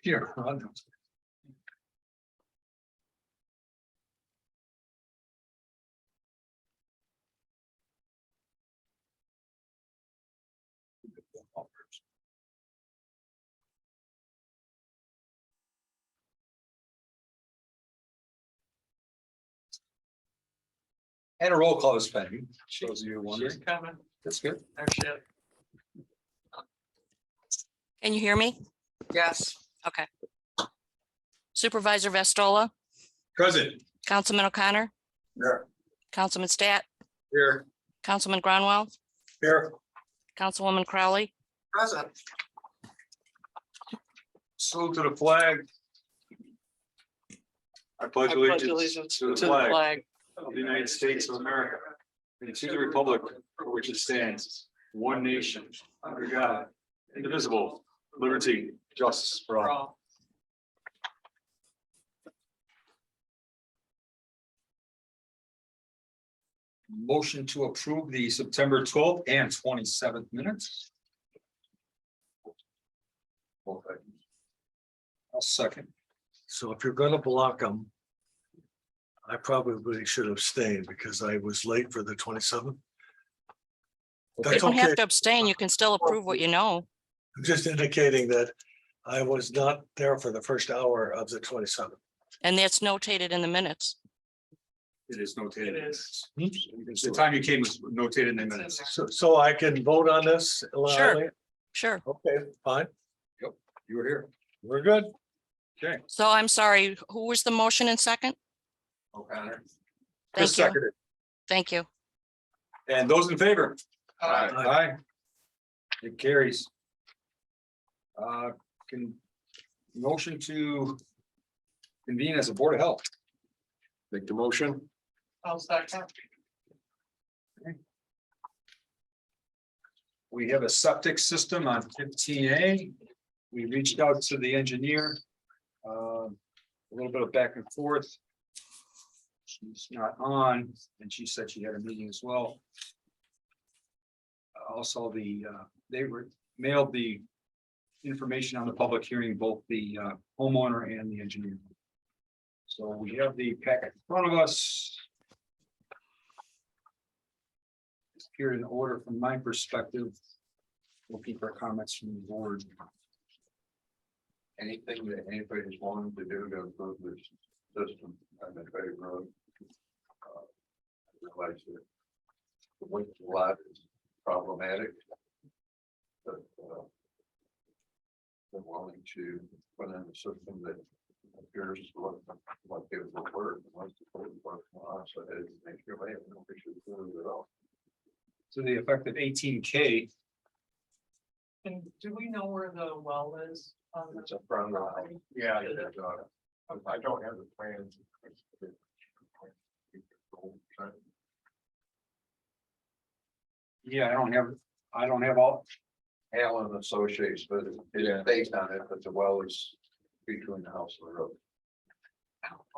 Here. And a roll call is pending. Shows you wondering. She's coming. That's good. Oh, shit. Can you hear me? Yes. Okay. Supervisor Vestola, Present. Councilman O'Connor, Here. Councilman Stat, Here. Councilman Gronwell, Here. Councilwoman Crowley. Present. Salute to the flag. I pledge allegiance to the flag of the United States of America and to the republic for which it stands, one nation, under God, indivisible, liberty, justice for all. Motion to approve the September 12th and 27th minutes. Okay. I'll second. So if you're gonna block them, I probably should abstain because I was late for the 27th. You That's don't have okay. to abstain. You can still approve what you know. I'm just indicating that I was not there for the first hour of the 27th. And that's notated in the minutes. It is notated. It is. The time you came was notated in the minutes. So I can vote on this? Lily? Sure. Okay, fine. You were here. We're good. Okay. So I'm sorry, who was the motion and second? O'Connor. Thank you. Thank you. And those in favor? Aye. Aye. It carries. Can motion to convene as a Board of Health. Make the motion. How's that? We have a septic system on 15A. We reached out to the engineer. A little bit of back and forth. She's not on, and she said she had a meeting as well. Also, they were mailed the information on the public hearing, both the homeowner and the engineer. So we have the packet in front of us. It's here in order from my perspective. Looking for comments from the board. Anything that anybody's wanting to do to improve this system, I'm in favor of. I realize that the weight of the lot is problematic. But they're willing to put in a system that appears to look like it will work. Once the code works on us, so it makes your way, I don't think it's good at all. To the effect of 18K. And do we know where the well is? It's a front line. Yeah, it is, I don't have the plans. Yeah, I don't have all. Allen Associates, but it's based on it, but the well is between the house and the road.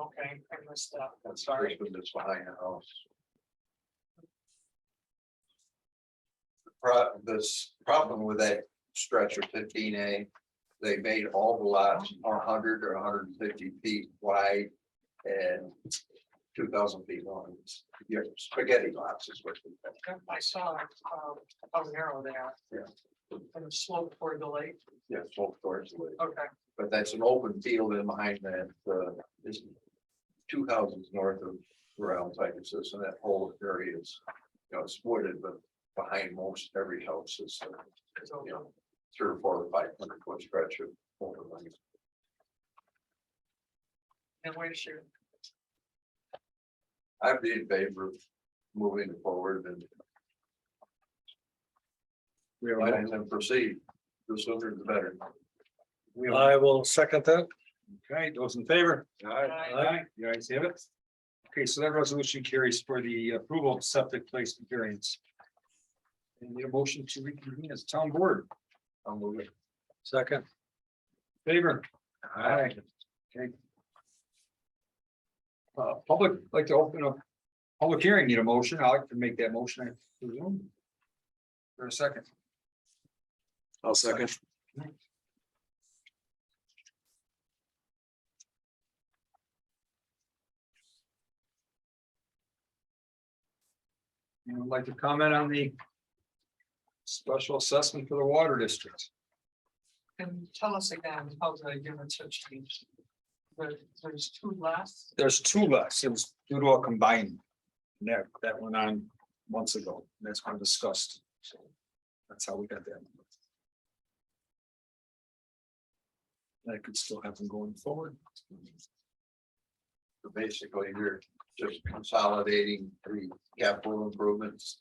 Okay, I missed that. That's Sorry. that's behind the house. This problem with that stretch of 15A, they made all the lots 100 or 150 feet wide and 2,000 feet long. Yeah, spaghetti lots is what they call I saw how narrow they are. Yeah. And the slope toward the lake. it. Yeah, both towards the lake. Okay. But that's an open field in behind that, is 2 houses north of around Titus, and that whole area is, it's wooded, but behind most every house is, 300 or 400 or 500 foot stretch of overland. And where is your, I'd be in favor of moving forward and letting them proceed. The sooner the better. I will second that. Okay, those in favor? Aye. You guys have it. Okay, so that resolution carries for the approval of septic placement variance. And need a motion to reconvene as town board. I'll move it. Second. Favor? Aye. Okay. Public, like to open up public hearing, need a motion. I'd like to make that motion, I presume. For a second. I'll second. Anyone would like to comment on the special assessment for the water district? And tell us again how the units have changed. There's two less. There's two less. It was due to a combined. That went on months ago. That's been discussed. So that's how we got that. That could still happen going forward. So basically, you're just consolidating three capital improvements.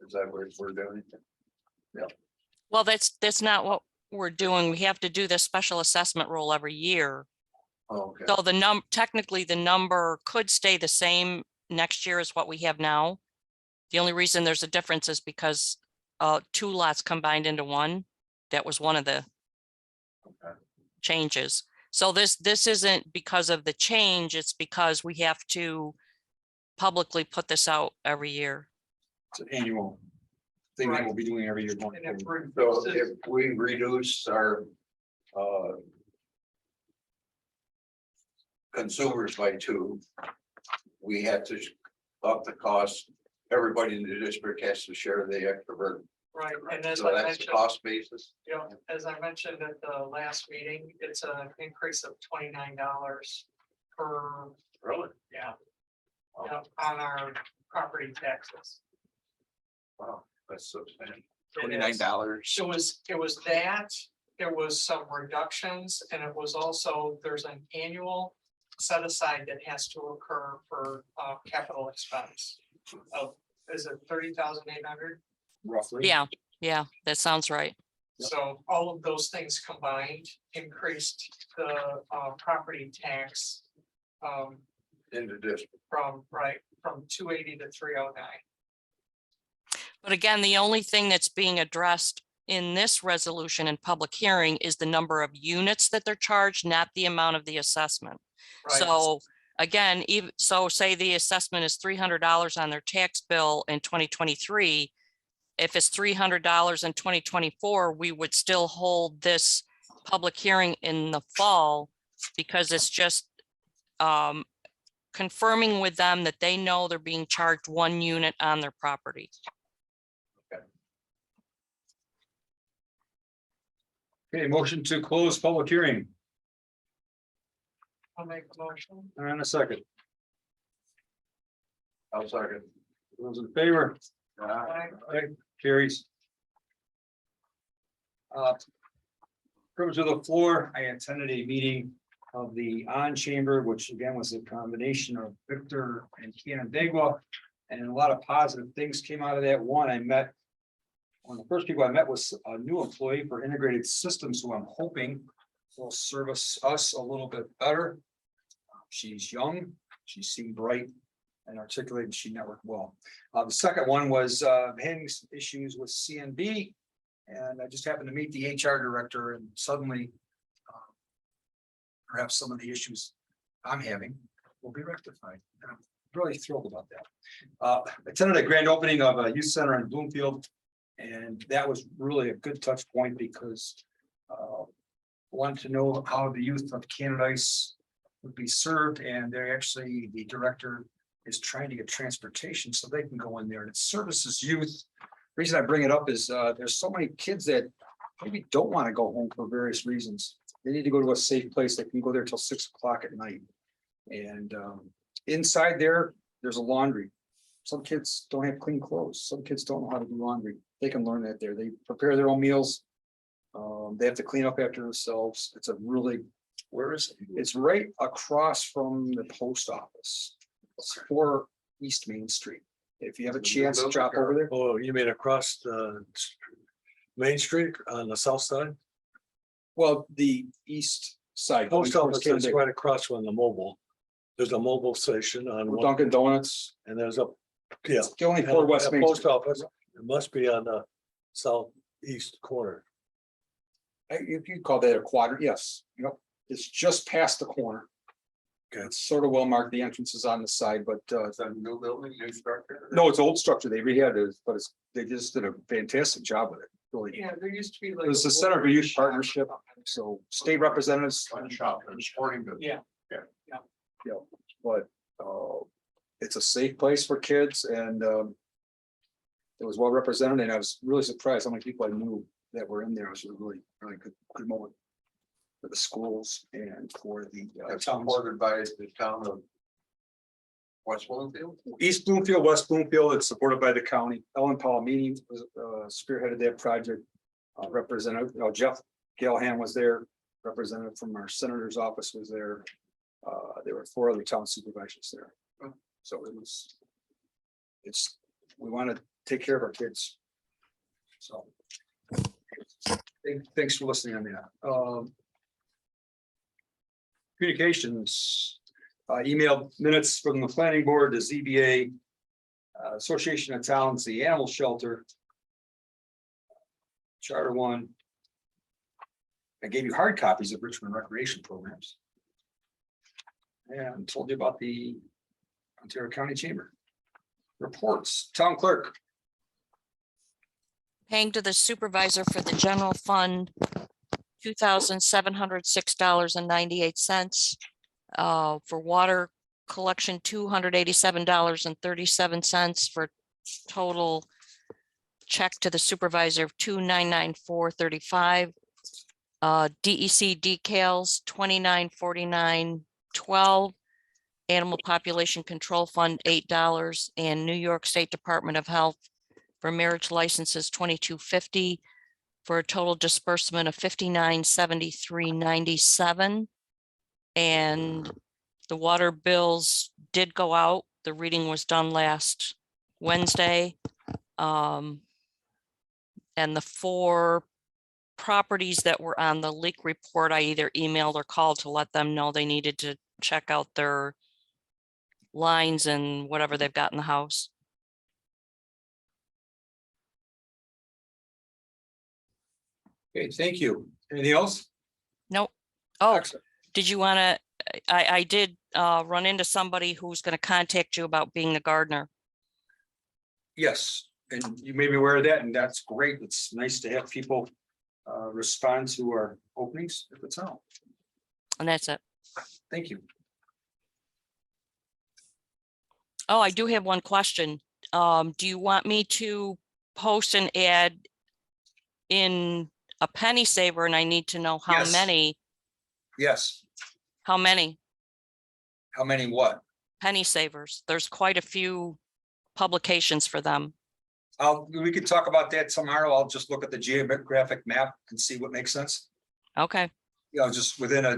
Is that what we're doing? Well, that's not what we're doing. We have to do this special assessment roll every year. Oh, okay. So technically the number could stay the same next year as what we have now. The only reason there's a difference is because two lots combined into one. That was one of the Okay. changes. So this isn't because of the change, it's because we have to publicly put this out every year. It's an annual thing that we'll be doing every year going And it forward. So reduces- if we reduce our consumers by two, we have to up the cost. Everybody in the district has to share the extra burden. Right, and as So I that's the mentioned, cost basis. you know, as I mentioned at the last meeting, it's an increase of $29 per, Really? yeah. Yeah, on our property taxes. Wow, that's substantial. It is. $29. It was that, there was some reductions, and it was also, there's an annual set aside that has to occur for capital expense. Of, is it 30,800? Roughly. Yeah, that sounds right. So all of those things combined increased the property tax In the district. from 280 to 309. But again, the only thing that's being addressed in this resolution and public hearing is the number of units that they're charged, not the amount of the assessment. Right. So again, even so, say the assessment is $300 on their tax bill in 2023. If it's $300 in 2024, we would still hold this public hearing in the fall because it's just confirming with them that they know they're being charged one unit on their property. Okay, motion to close public hearing. I'll make a motion. And a second. I'll second. Those in favor? Aye. Aye, carries. Privilege of the floor, I attended a meeting of the chamber, which again was a combination of Victor and Canandaigua. And a lot of positive things came out of that. One of the first people I met was a new employee for integrated systems, who I'm hoping will service us a little bit better. She's young, she seemed bright and articulate, and she networked well. The second one was having some issues with CNB. And I just happened to meet the HR director, and suddenly perhaps some of the issues I'm having will be rectified. And I'm really thrilled about that. Attended a grand opening of a youth center in Bloomfield. And that was really a good touch point because wanted to know how the youth of Canadice would be served. And they're actually, the director is trying to get transportation so they can go in there, and it services youth. Reason I bring it up is there's so many kids that maybe don't want to go home for various reasons. They need to go to a safe place. They can go there till 6 o'clock at night. And inside there's a laundry. Some kids don't have clean clothes. Some kids don't know how to do laundry. They can learn that there. They prepare their own meals. They have to clean up after themselves. It's a really, where is it? It's right across from the post office. It's 4 East Main Street. If you have a chance to drop over there. Oh, you mean across the Main Street on the south side? Well, the east side. Post office is right across from the mobile. There's a mobile station on one, Dunkin' Donuts. and there's a, yeah. It's the only 4 West and Main. a Post Street. office, it must be on the southeast corner. If you call that a quadrant, yes. Yep. It's just past the corner. Okay. It's sort of well marked. The entrance is on the side, but Is that a new building, new structure? no, it's old structure. They rehabbed it, but they just did a fantastic job with it. really, Yeah, there used to be like. it was the Center for Youth Partnership, so state representatives. Fun shop and sporting goods. Yeah. Yeah, but it's a safe place for kids and it was well represented and I was really surprised how many people I knew that were in there. It was a really, really good moment for the schools and for the It's towns. supported by the town of West Bloomfield. East Bloomfield, West Bloomfield, it's supported by the county. Ellen Palomini was spearheaded that project. Representative, Jeff Gallahan was there, representative from our senator's office was there. There were 4 other town supervisors there. So we want to take care of our kids. So. Thanks for listening on that. Communications, email minutes from the planning board, the ZBA, Association of Towns, the Animal Shelter, Charter One. I gave you hard copies of Richmond recreation programs. And told you about the Ontario County Chamber. Reports, town clerk. Paying to the supervisor for the general fund, $2,706.98. For water collection, $287.37 for total check to the supervisor of $2,994.35. DEC decals, $29.49.12. Animal Population Control Fund, $8, and New York State Department of Health for marriage licenses, $22.50, for a total disbursement of $59.73.97. And the water bills did go out. The reading was done last Wednesday. And the 4 properties that were on the leak report, I either emailed or called to let them know they needed to check out their lines and whatever they've got in the house. Okay, thank you. Anything else? Nope. Oh, Excellent. did you want to, I did run into somebody who's going to contact you about being the gardener. Yes, and you may be aware of that, and that's great. It's nice to have people respond to our openings if it's out. And that's it. Thank you. Oh, I do have one question. Do you want me to post an ad in a penny saver, and I need to know how Yes. many, Yes, how many how many what? penny savers? There's quite a few publications for them. We could talk about that tomorrow. I'll just look at the geographic map and see what makes sense. Okay, Just within a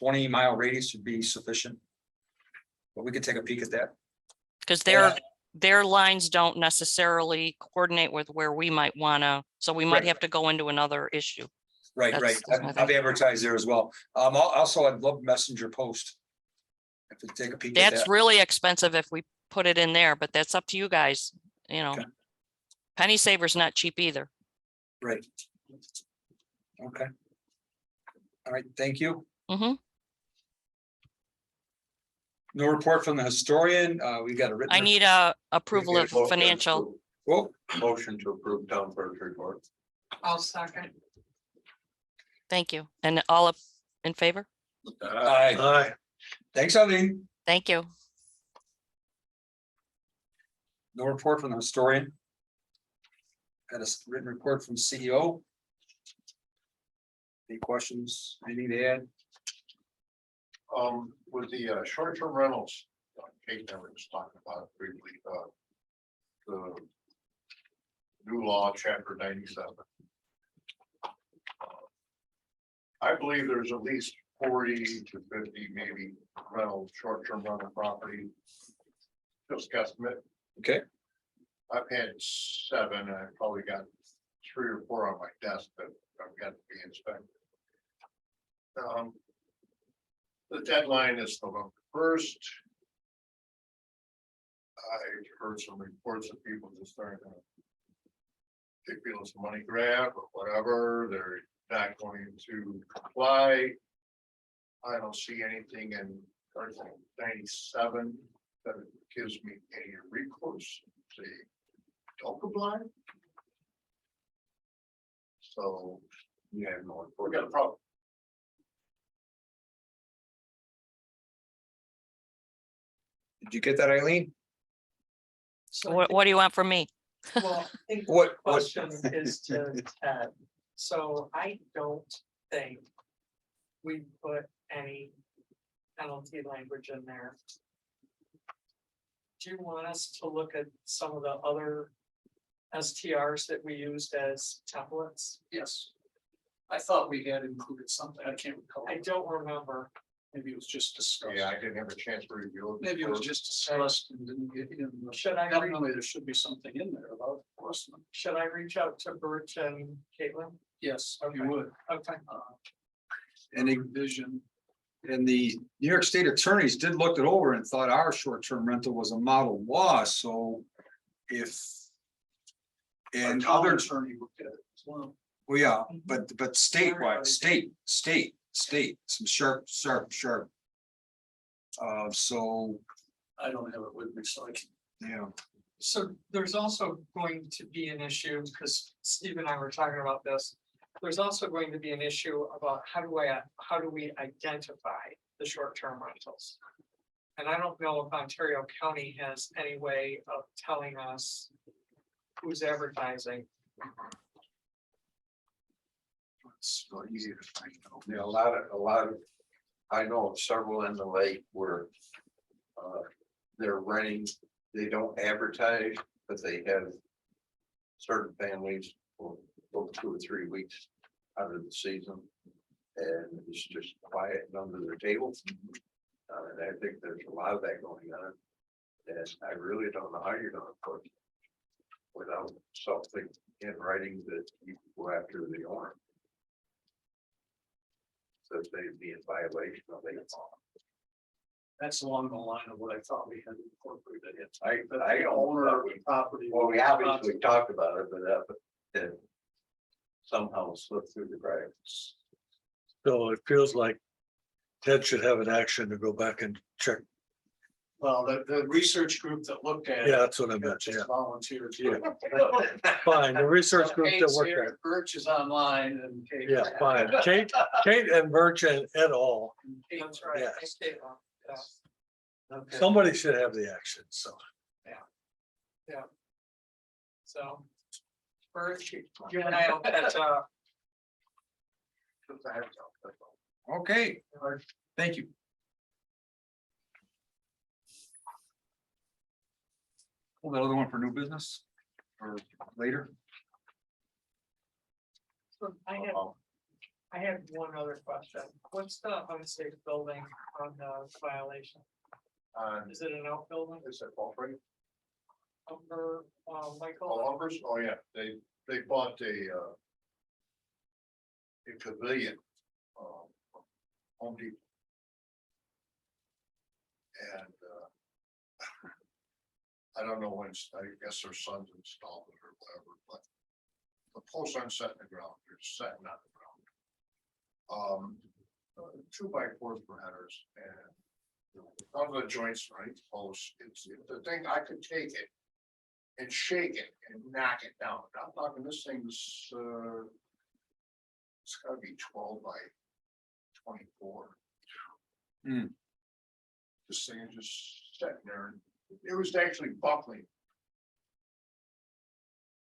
20-mile radius should be sufficient. But we could take a peek at that. because Yeah. their lines don't necessarily coordinate with where we might want to, so we might Right. have to go into another issue. Right, That's my I've advertised there as well. Also, I'd love messenger post. If we take a peek at That's that. really expensive if we put it in there, but that's up to you guys, you know. Okay. Penny saver's not cheap either. Right. Okay. All right, thank you. Mhm. No report from the historian. We got a written. I need a approval We of get motion financial. to- Well, Motion to approve town clerk's report. I'll second. Thank you. And all up in favor? aye. Aye. Thanks, Eileen. Thank you. No report from the historian. Got a written report from CEO. Any questions? Anything to add? With the short-term rentals, Kate never was talking about it briefly, the new law, chapter 97. I believe there's at least 40 to 50, maybe rental, short-term rental property. Just guesstimate. Okay, I've had 7, and I probably got 3 or 4 on my desk that I've got to be inspected. The deadline is November 1st. I've heard some reports of people just starting to. They feel it's a money grab or whatever, they're not going to comply. I don't see anything in Article 97 that gives me any recourse, say, don't comply. So you have no. We got a problem. Did you get that, Eileen? So I What do you want from me? Well, I think the What- question is to Ted. So I don't think we put any penalty language in there. Do you want us to look at some of the other STRs that we used as templates? Yes. I thought we had included something. I can't recall. I don't remember. Maybe it was just discussed. Yeah, I didn't have a chance to review it. Maybe it was just discussed and didn't get in. Should I, Definitely, there should be something in there about enforcement. should I reach out to Birch and Caitlin? Yes, you Okay. would. Okay. And the, Vision. and the New York State attorneys did look it over and thought our short-term rental was a model law, so if. And Our other, attorney looked at it as well. well, yeah, but statewide, state, some sharp. So, I don't have it with me, so I can. yeah, So there's also going to be an issue, because Steve and I were talking about this. There's also going to be an issue about how do we identify the short-term rentals? And I don't know if Ontario County has any way of telling us who's advertising. It's not easy to find out. Yeah, a lot of, I know of several in the lake where. They're renting, they don't advertise, but they have. Certain families for 2 or 3 weeks out of the season. And it's just quiet and under their table. And I think there's a lot of that going on. And I really don't know how you're gonna put. Without something in writing that you go after the owner. So they'd be in violation of the law. That's along the line of what I thought we had incorporated it. I The don't owner know. of the property. Well, we obviously talked about it, but that somehow slipped through the cracks. So it feels like Ted should have an action to go back and check. Well, the research group that looked at it. Yeah, that's what I meant, just yeah. Volunteered. Yeah. Fine, the research group that Kate's worked here, at it. Birch is online and. Kate- Yeah, fine. Kate and Birch and et al. That's right. Yes. Okay, yeah. Okay. Somebody should have the action, so. So. Birch, you and I will catch up. okay, thank you. Hold that other one for new business or later. So I had one other question. What's the unsafe building on the violation? Is it an outbuilding? Is that fault free? Over, Michael? Oh, yeah, they bought a pavilion. Home Depot. And I don't know when, I guess their sons installed it or whatever, but the posts aren't set in the ground, they're setting on the ground. 2x4s for headers and one of the joints, right, posts, it's the thing, I could take it and shake it and knock it down. I'm talking this thing's it's gotta be 12 by 24. Hmm. This thing is just sitting there. It was actually buckling.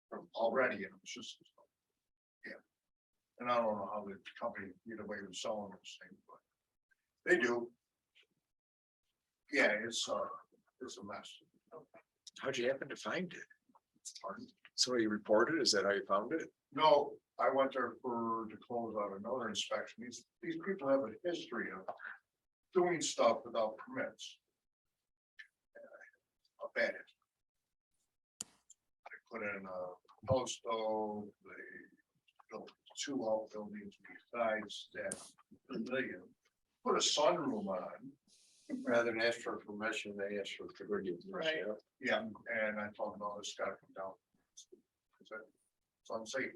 From already, and it was just. Yeah. And I don't know how the company get away with selling this thing, but they do. Yeah, it's a mess. How'd you happen to find it? Pardon? So you reported, is that how you found it? No, I went there to close out another inspection. These people have a history of doing stuff without permits. How bad it. They put in a post stove, they built 2 outbuildings besides that pavilion. Put a sunroom on. Rather than ask for permission, they asked for forgiveness. Right. Yeah, and I told them, no, it's gotta come down. It's unsafe.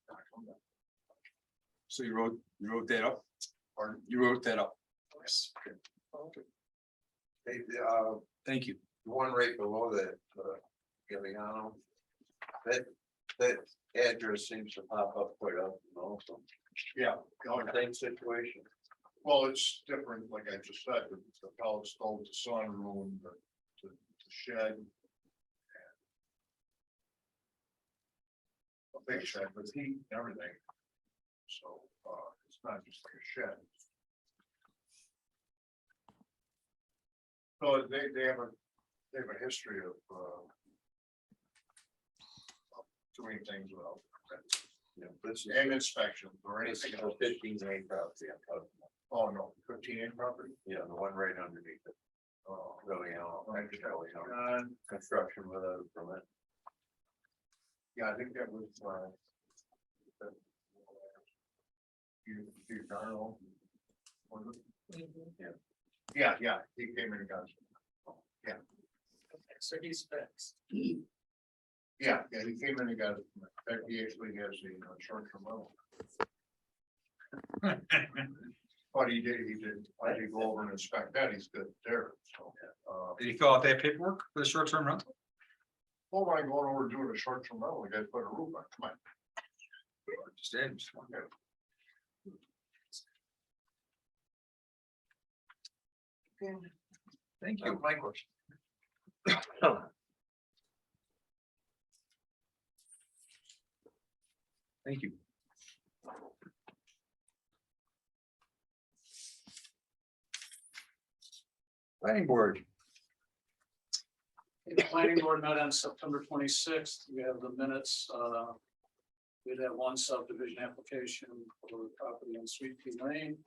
Gotta come down. So you wrote that up? Pardon? You wrote that up. Yes. Okay. Hey, Thank you. the one right below that, Giuliano, that address seems to pop up quite often also. Yeah, Same situation. well, it's different, like I just said, the pellet stove, the sunroom, the shed. A big shed with heat and everything. So, it's not just like a shed. So they have a history of doing things well. Yeah, this is And inspections or this anything is else. 15A property. I'm talking about. Oh, no, 15 property? Yeah, the one right underneath it. Oh, Really, actually, and, construction without a permit. yeah, I think that was, that- you Darnell. Was it? Mhm. Yeah, he came in and got. Okay, so he's fixed. Yeah, he came in and got, that he actually has a short-term rental. But he did, I did go over and inspect that, he's good there, so. Did he fill out that paperwork for the short-term rental? Well, when I going over doing a short-term rental, the guys put a roof on, come on. Just did. Okay. Thank That you. was my question. Thank you. Planning board. The planning board met on September 26th. We have the minutes. We had one subdivision application for property on Sweet Pea Lane.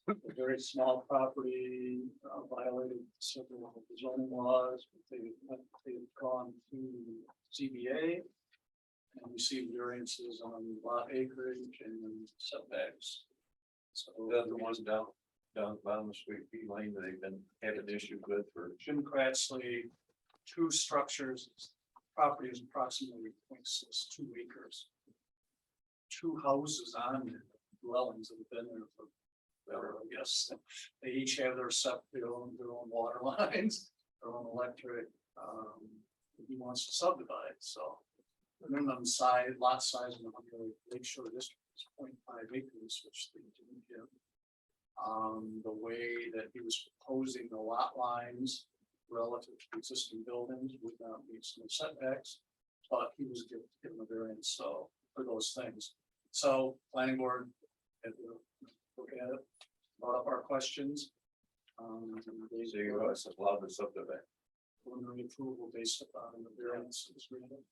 A very small property, violated several of the zoning laws. They've gone to CBA and received variances on lot acreage and setbacks. So The other ones down the bottom of Sweet Pea Lane that they've been having issues with for. Jim Cratsley, two structures, property is approximately 0.62 acres. Two houses on it, dwellings that have been there for, I guess, they each have their own water lines, their own electric. He wants to subdivide, so. The minimum size, lot size in the Lakeshore District is 0.5 acres, which they didn't give. The way that he was proposing the lot lines relative to existing buildings would not meet some setbacks, but he was given a variance, so, for those things. So, planning board, had to look at it, brought up our questions. They So you guys allowed to subdivide. preliminary approval based upon the variance that was granted.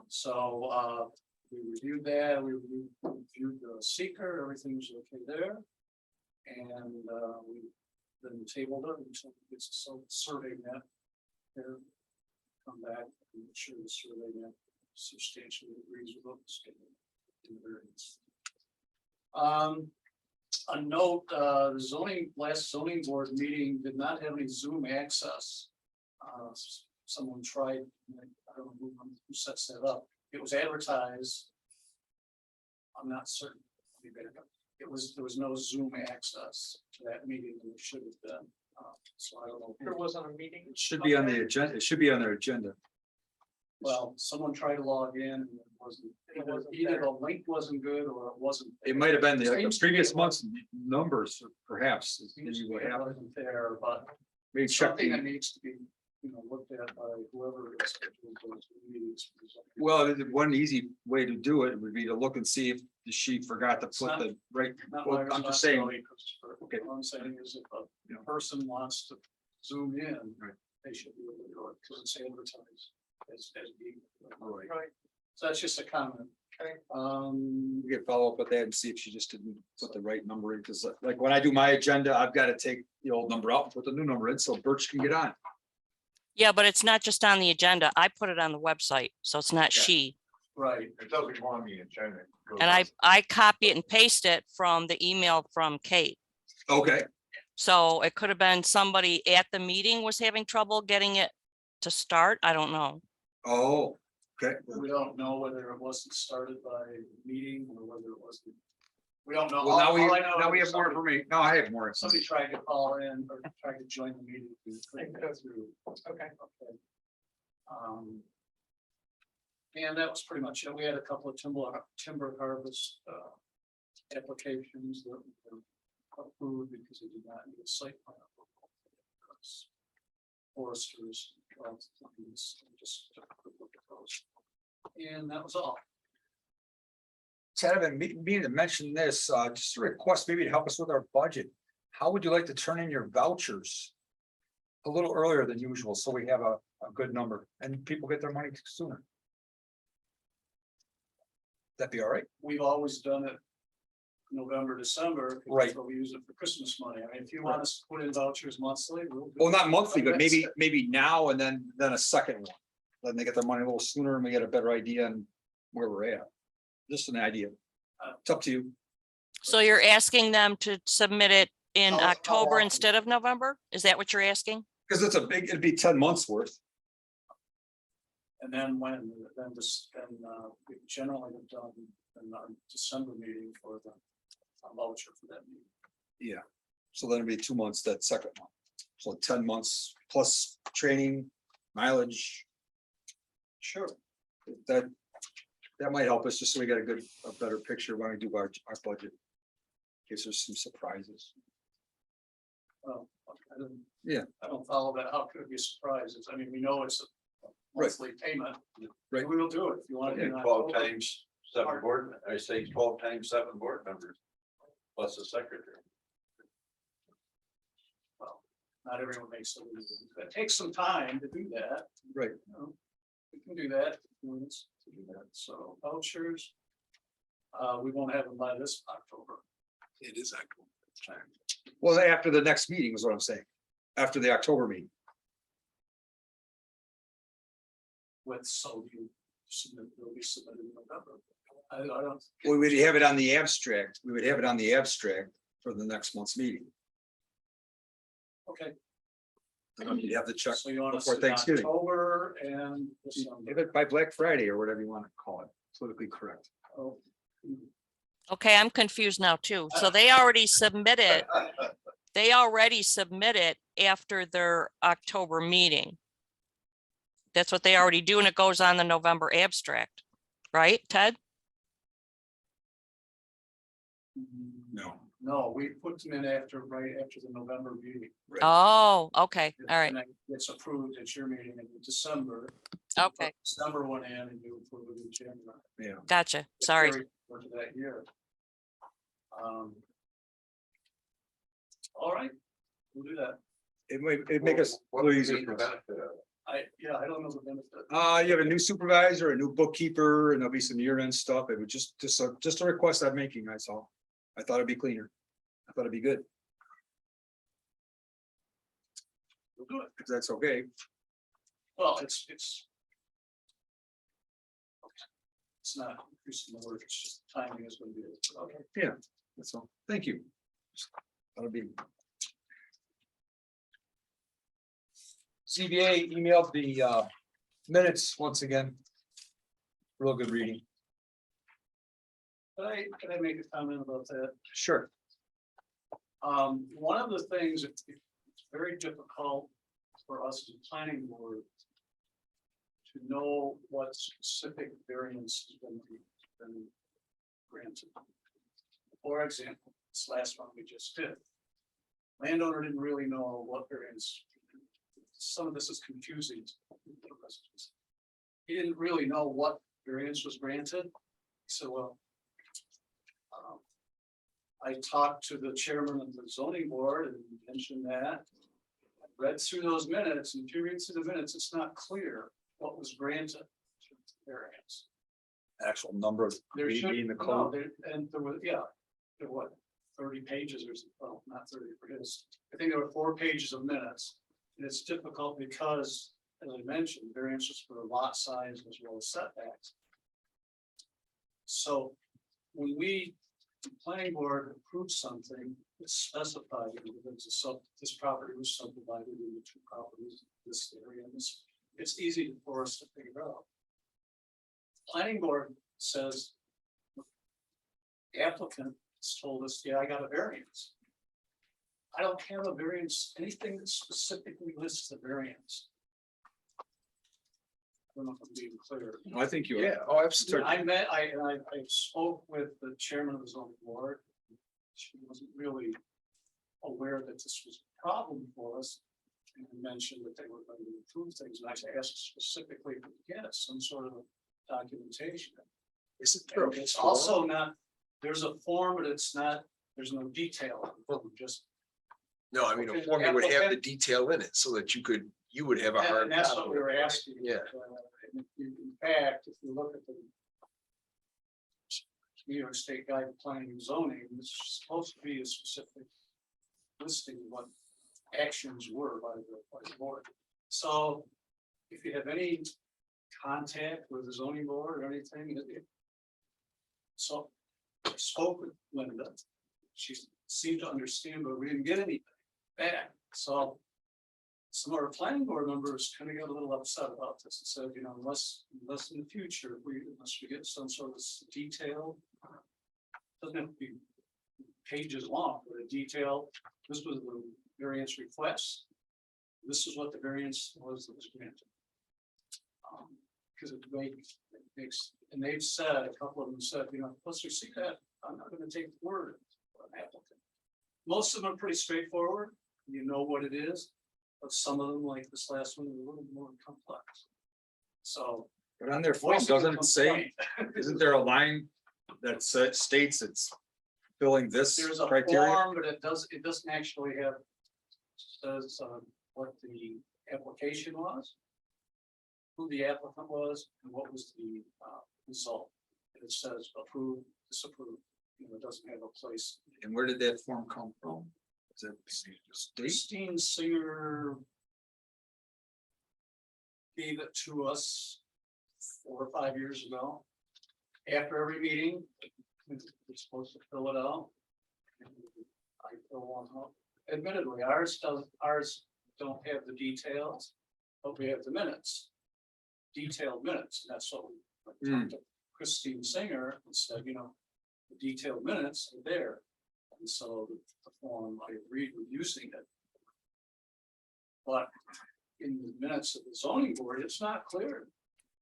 So, we reviewed that, we reviewed the seeker, everything's okay there. And, we then tabled it until it's a survey net. There, come back and make sure the survey net substantially agrees with what the state in the variance. A note, the last zoning board meeting did not have any Zoom access. Someone tried, I don't know who sets that up. It was advertised. I'm not certain. There was no Zoom access to that meeting, and it should have been. So I don't know. There wasn't a meeting. It should be on the agenda. It should be on their agenda. Well, someone tried to log in and it wasn't, either the link wasn't good or it wasn't. It might have been the Seems to be previous it month's numbers, perhaps. is Seems to maybe be what it happened. wasn't there, but Maybe check something that the- needs to be, looked at by whoever is scheduled those meetings. Well, one easy way to do it would be to look and see if she forgot to It's put not- the right. Not Well, my I'm just saying. responsibility, Christopher. Okay. All I'm saying is if Yeah. a person wants to zoom in, Right. they should be able to do it because it's advertised as being. Right. Right. So that's just a comment. Okay. We can follow up with that and see if she just didn't put the right number in, because like when I do my agenda, I've got to take the old number out and put the new number in, so Birch can get on. Yeah, but it's not just on the agenda. I put it on the website, so it's not Yeah. she. Right. It doesn't go on the agenda. It goes And on- I copy it and paste it from the email from Kate. Okay. So it could have been somebody at the meeting was having trouble getting it to start. I don't know. Oh, okay. We don't know whether it wasn't started by meeting or whether it wasn't. We don't know. Well, now All I know now we is have more somebody- information. No, I have more. Somebody tried to call in or tried to join the meeting. We couldn't get through. Okay. Okay. Um, And that was pretty much it. We had a couple of timber harvest applications that were approved because they did not need a site plan. Because foresters, just took a quick look at those. And that was all. Ted, I've been meaning to mention this, just a request maybe to help us with our budget. How would you like to turn in your vouchers? A little earlier than usual, so we have a good number and people get their money sooner. That'd be all right. We've always done it November, December. 'Cause Right. that's what we use it for Christmas money. I mean, if you want us to put in vouchers monthly, we'll. do Well, it. not monthly, but That's- maybe now and then a second one. Then they get their money a little sooner and we get a better idea on where we're at. Just an idea. It's up to you. So you're asking them to submit it in How October often? instead of November? Is that what you're asking? Because it's it'd be 10 months worth. And then we generally have done in our December meeting for the voucher for that meeting. So then it'd be 2 months, that second month. So 10 months plus training, mileage. Sure. That might help us just so we get a better picture when we do our budget. In case there's some surprises. Well, I don't. Yeah. I don't follow that. How could it be surprises? I mean, we know it's a Right. monthly payment. Right. We will do it if you want to. Yeah, 12 times 7 board, I say 12 times 7 board members. Plus the secretary. Well, not everyone makes it. It takes some time to do that. Right. You know, we can do that. To do that. So vouchers. We won't have them by this October. It is October. Well, after the next meeting is what I'm saying. After the October meeting. They'll be submitted in November. I don't. We would have it on the abstract. We would have it on the abstract for the next month's meeting. Okay, And then you'd have the check so you want to before see Thanksgiving. October and Have December. it by Black Friday or whatever you want to call it, politically correct. Oh, Okay, I'm confused now too. So they already submitted, after their October meeting. That's what they already do, and it goes on the November abstract, right, Ted? No. No, we put them in right after the November meeting. Oh, okay, all right, And then it's approved at your meeting in December. okay, December went in and you approve it in January. gotcha, sorry. For that year. All right, we'll do that. It'd make us a What little would easier be for the us. benefit of it? I don't know the benefit. You have a new supervisor, a new bookkeeper, and there'll be some year-end stuff. It would just a request I'm making, that's all. I thought it'd be cleaner. I thought it'd be good, We'll do it. if that's okay. Well, it's not increasing the work, it's just timing is going to be, okay. That's all. Thank you. That'll be. CBA emailed the minutes once again. Real good reading. Can I make a comment about that? Sure. One of the things, it's very difficult for us as a planning board to know what specific variance has been granted. For example, this last one we just did. Landowner didn't really know what variance. Some of this is confusing. He didn't really know what variance was granted. So, well, I talked to the chairman of the zoning board and mentioned that. I read through those minutes, and if you read through the minutes, it's not clear what was granted variance. Actual number of There should, in the no, code. and there was, there were 30 pages or, well, not 30, it is. I think there were 4 pages of minutes. And it's difficult because, as I mentioned, variances for lot size as well as setbacks. So when the planning board approved something, it's specified that this property was subdivided into 2 properties, this area, and this, it's easy for us to figure out. Planning board says, the applicant has told us, yeah, I got a variance. I don't have a variance, anything that specifically lists the variance. don't know if I'm being clear. I think you. Yeah, oh, absolutely. I spoke with the chairman of the zoning board. She wasn't really aware that this was a problem for us. And mentioned that they were going to improve things, and I asked specifically to get some sort of documentation. Isn't And it's also not, there's a form, but it's not, there's no detail, just. No, I mean, a Okay, form that would have the applicant- detail in it so that you would have a hard. And that's what copy. we were asking. Yeah. In fact, if you look at the New York State Guide of Planning and Zoning, it's supposed to be a specific listing of what actions were by the board. So if you have any contact with the zoning board or anything, so I spoke with Linda. She seemed to understand, but we didn't get anything back. So some of our planning board members kind of got a little upset about this and said, you know, unless in the future, unless we get some sort of detail. Doesn't have to be pages long, but a detail. This was the variance request. This is what the variance was that was granted. Because it makes, and they've said, a couple of them said, you know, once we see that, I'm not gonna take the word of an applicant. Most of them are pretty straightforward, you know what it is, but some of them, like this last one, are a little more complex. So. But on their form, voicing a doesn't it say, complaint. isn't there a line that states it's filling this There's a criteria? form, but it doesn't actually have, says what the application was. Who the applicant was and what was the result. And it says approve, disapprove, you know, it doesn't have a place. And where did that form come from? Is it the state? Christine Singer gave it to us 4 or 5 years ago. After every meeting, we're supposed to fill it out. And I fill one out. Admittedly, ours don't have the details, but we have the minutes. Detailed minutes, and that's what we talked to Christine Singer and said, you know, the detailed minutes are there. And so the form, I agreed with using it. But in the minutes of the zoning board, it's not clear.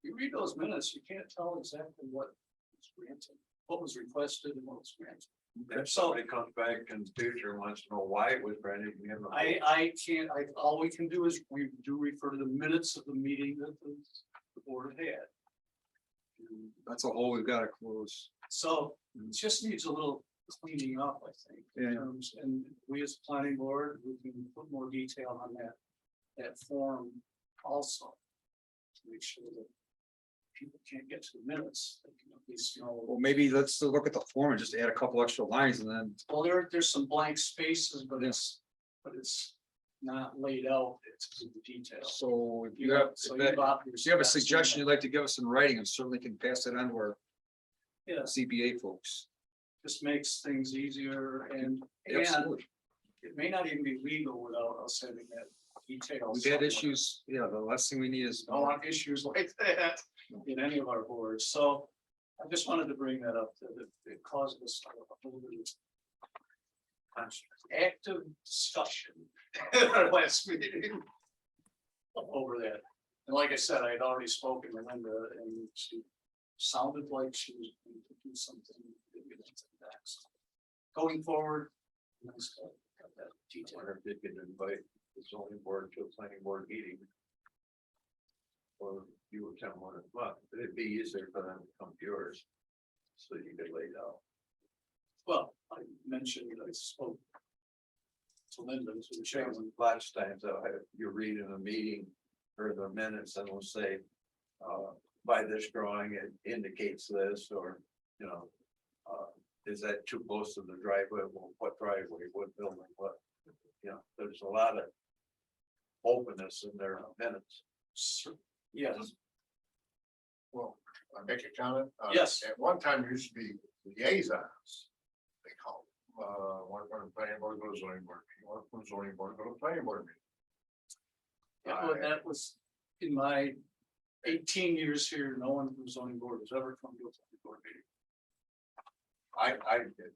You read those minutes, you can't tell exactly what was granted, what was requested and what was granted. If somebody comes back in the future and wants to know why it was granted, we have. I can't, all we can do is we do refer to the minutes of the meeting that the board had. And That's a hole we've got to close. so it just needs a little cleaning up, I think. in Yeah. terms- And we as planning board, we can put more detail on that form also. To make sure that people can't get to the minutes, they can at least know. Well, maybe let's still look at the form and just add a couple extra lines and then. Well, there's some blank spaces, but it's not laid out, it's the details. So if you have, So if you have a got suggestion some- you'd like to give us in writing, and certainly can pass it on to our Yeah, CPA folks. just makes things easier and Absolutely. it may not even be legal without us having that detail. We've had somewhere. issues, yeah, the last thing we need is. Don't want issues like that in any of our boards, so I just wanted to bring that up, that it caused us a little bit of active discussion at our last meeting over that. And like I said, I had already spoken to Linda and she sounded like she was going to do something. Next. Going forward. Nice to have that detail. Wonder if they could invite the zoning board to a planning board meeting. Or you would tell them what it's about, but it'd be easier for them to come to yours. So you could lay it out. Well, I mentioned, I spoke to Linda, to the chairman. Lots of times, you read in a meeting or the minutes and will say, by this drawing, it indicates this, or, you know, is that too close to the driveway? Well, what driveway, what building, what, you know, there's a lot of openness in their minutes. Yes, Well, I make a comment? Yes. At one time, there used to be liaisons. They call them, one from the planning board, go to zoning board, one from zoning board, go to planning board meeting. that was in my 18 years here, no one from zoning board has ever come to a zoning board meeting. I did,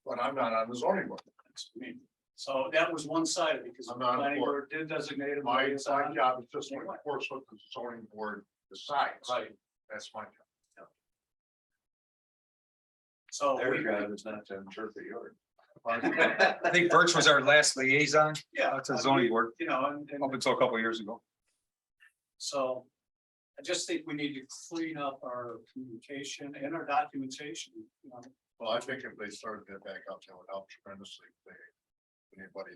but I'm not on the zoning board. That's me. So that was one side of it, because the I'm not planning for board did designate him. My liaison. job is just to enforce what the zoning board decides. Right, That's my job. so Their we, job is not to interpret yours. I think Birch was our last liaison yeah. to the I zoning mean, board You know, and up until a couple of years ago. so I just think we need to clean up our communication and our documentation, you know. Well, I think if they started that back up, that would help tremendously. If anybody.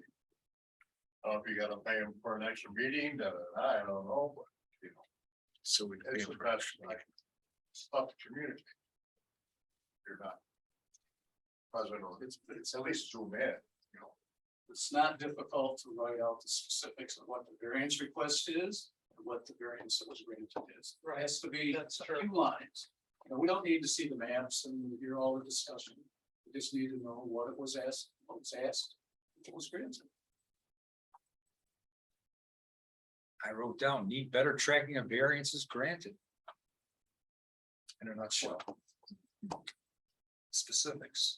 I don't know if you gotta pay them for an extra meeting, I don't know, but you know. So we. It's the best, like, stuff to communicate. You're not. President, it's at least zoom in, you know. It's not difficult to write out the specifics of what the variance request is, and what the variance that was granted is. There has to be That's a true. few lines. You know, we don't need to see the maps and hear all the discussion. We just need to know what it was asked, what was granted. I wrote down, need better tracking of variances granted. In a nutshell. Specifics.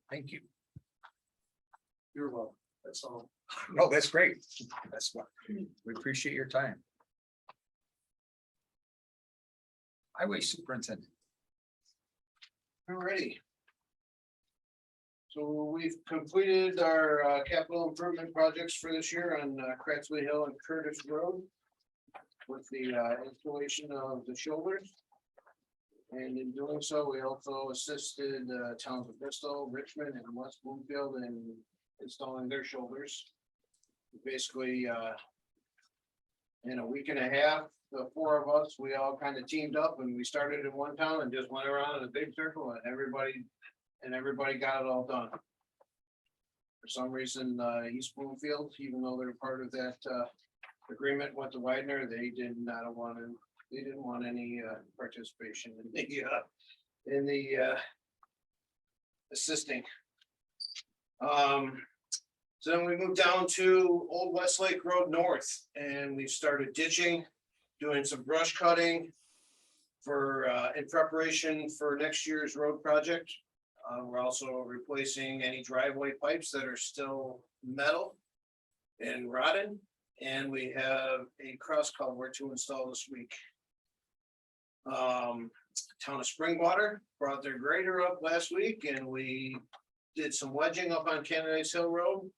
Thank you. You're welcome. That's all. No, that's great. That's what, we appreciate your time. Highway superintendent. Alrighty. So we've completed our capital improvement projects for this year on Cratsley Hill and Curtis Road. With the installation of the shoulders. And in doing so, we also assisted towns of Bristol, Richmond and West Bloomfield in installing their shoulders. Basically, in a week and a half, the four of us, we all kind of teamed up and we started in one town and just went around in a big circle and everybody got it all done. For some reason, East Bloomfield, even though they're part of that agreement with the Widener, they didn't want any participation in the assisting. So then we moved down to Old Westlake Road North and we started ditching, doing some brush cutting for in preparation for next year's road project. We're also replacing any driveway pipes that are still metal and rotted. And we have a cross culvert to install this week. Town of Springwater brought their grader up last week and we did some wedging up on Canadice Hill Road.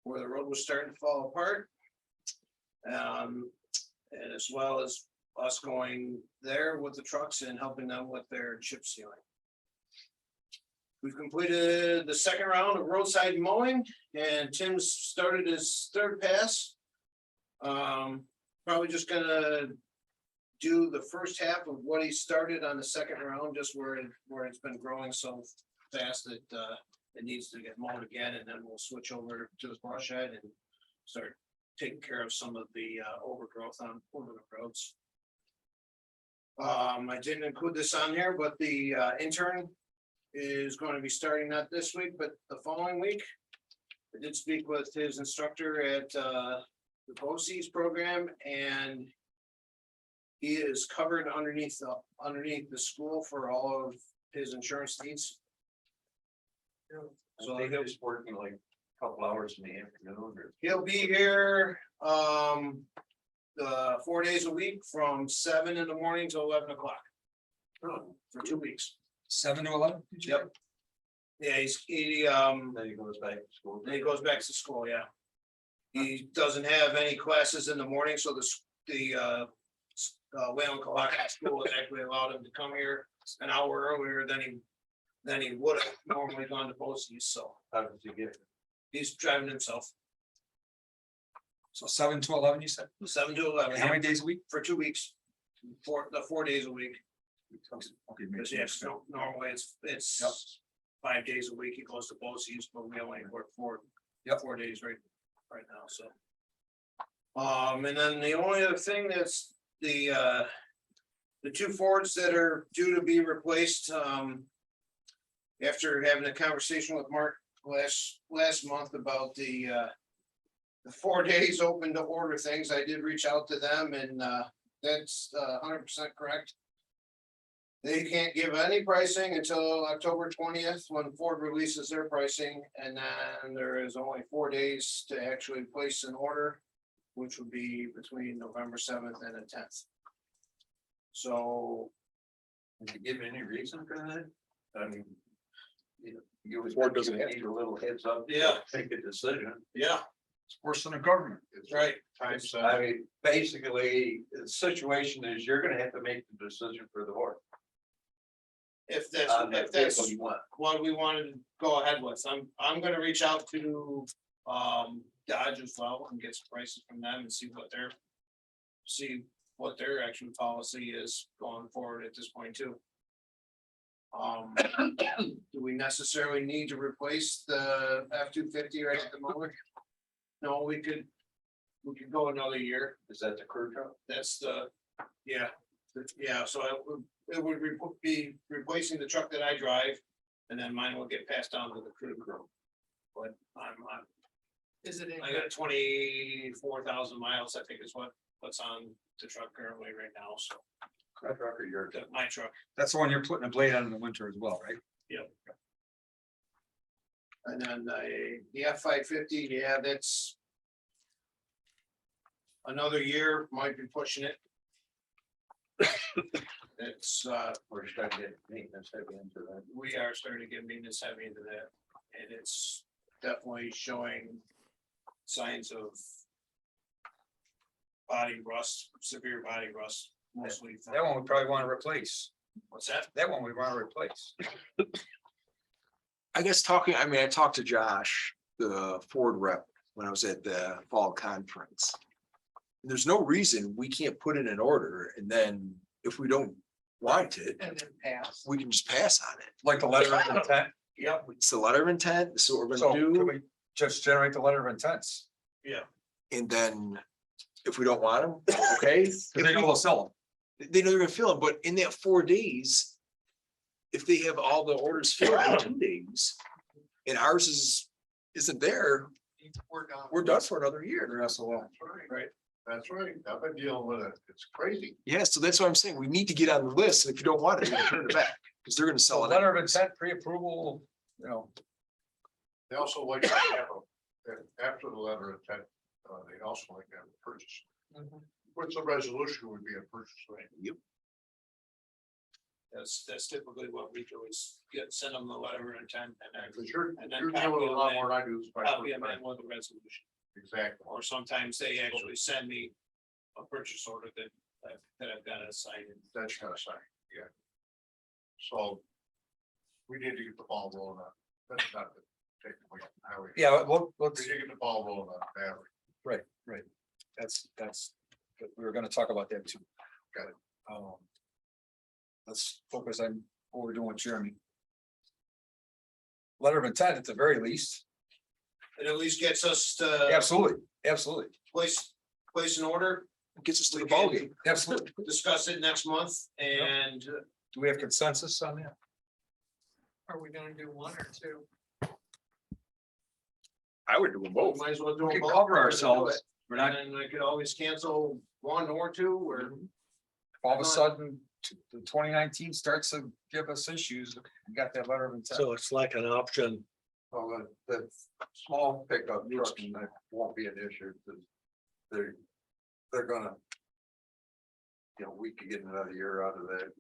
Where the road was starting to fall apart. And as well as us going there with the trucks and helping them with their chip sealing. We've completed the second round of roadside mowing and Tim's started his third pass. Probably just gonna do the first half of what he started on the second round, just where it's been growing so fast that it needs to get mowed again, and then we'll switch over to the brush head and start taking care of some of the overgrowth on over the roads. I didn't include this on here, but the intern is going to be starting not this week, but the following week. I did speak with his instructor at the BOCES program, and he is covered underneath the school for all of his insurance needs. So they just working like a couple hours in the afternoon or. He'll be here 4 days a week from 7 in the morning to 11 o'clock. For 2 weeks. 7 to 11? Yep. Yeah, Then he goes back to school. then he goes back to school, yeah. He doesn't have any classes in the morning, so the Whalen Collective School has actually allowed him to come here an hour earlier than he would have normally gone to BOCES, so How does he get? he's driving himself. So 7 to 11, you said? 7 to 11. How many days a week? For 2 weeks, the 4 days a week. Okay, Because yes, normally it's Yep. 5 days a week. He goes to BOCES, but we only work 4 days right now, so. And then the only other thing that's the 2 Fords that are due to be replaced, after having a conversation with Mark last month about the 4 days open to order things, I did reach out to them and that's 100% correct. They can't give any pricing until October 20th, when Ford releases their pricing, and then there is only 4 days to actually place an order. Which would be between November 7th and the 10th. So, Did you give any reason for that? I mean. You always Ford doesn't have need a little heads up. to Yeah. Make a decision. yeah, It's worse than the government. It's right, time I sensitive. mean, basically, the situation is you're gonna have to make the decision for the board. if that's, On that if that's vehicle you want. what we wanted to go ahead with, I'm gonna reach out to. Dodge as well and get some prices from them and see what their actual policy is going forward at this point too. Do we necessarily need to replace the F-250 right at the moment? No, we could go another year. Is that the crew truck? That's yeah, so it would be replacing the truck that I drive. And then mine will get passed down to the crew. But Is it in I got 24,000 miles, I think is what's on the truck currently right now, so Crew truck or your? my truck. That's the one you're putting a blade on in the winter as well, right? And then the F-550, yeah, that's. Another year, might be pushing it. It's We're starting to get maintenance heavy into that. we are starting to get maintenance heavy into that, and it's definitely showing signs of. Body rust, severe body rust, mostly. from- That one we probably want to replace. What's that? That one we want to replace. I guess I talked to Josh, the Ford rep, when I was at the fall conference. There's no reason we can't put in an order and then if we don't want it, and then pass? we can just pass on it. Like the letter of intent. Yep, It's the letter of intent, this is what we're So gonna could do, we just generate the letter of intents? and then if we don't want them, okay? Cause they know they'll sell They know they're gonna fill them, but in that 4 days. If they have all the orders filled in 2 days. And ours isn't there, We're done. we're done for another year. them. SOL. That's right. I've been dealing with it. It's crazy. Yeah, so that's what I'm saying. We need to get on the list. And if you don't want it, you can turn it back. Because they're gonna So sell it. letter of anyways. intent, pre-approval, you know, They also like to have after the letter of intent, they also like to have a purchase. Mhm. Which the resolution would be a purchase, right? that's typically what we do is send them the letter of intent and then. Because you're And then dealing copy with a them lot in. more than I do. is by Copy first them time. in with a resolution, Exactly. or sometimes they actually send me a purchase order that I've got to sign. That's kind of sign, yeah. So. We need to get the ball rolling on. That's not the take away from highway. yeah, We let's, need to get the ball rolling on battery. right. That's, we were gonna talk about that too. Got it. Let's focus on what we're doing with Jeremy. Letter of intent at the very least. It at least gets us to Absolutely, absolutely, place an order, Gets us to the We can- ballgame. absolutely. discuss it next month, and Do we have consensus on that? Are we gonna do one or two? I would do them both. might as well do We them can both. cover ourselves. We're not, And I could always cancel one or two, or if all of a sudden, the 2019 starts to give us issues, we got that letter of intent. So it's like an option. Well, the small pickup trucks that won't be an issue, because they're gonna. You know, we could get another year out of that.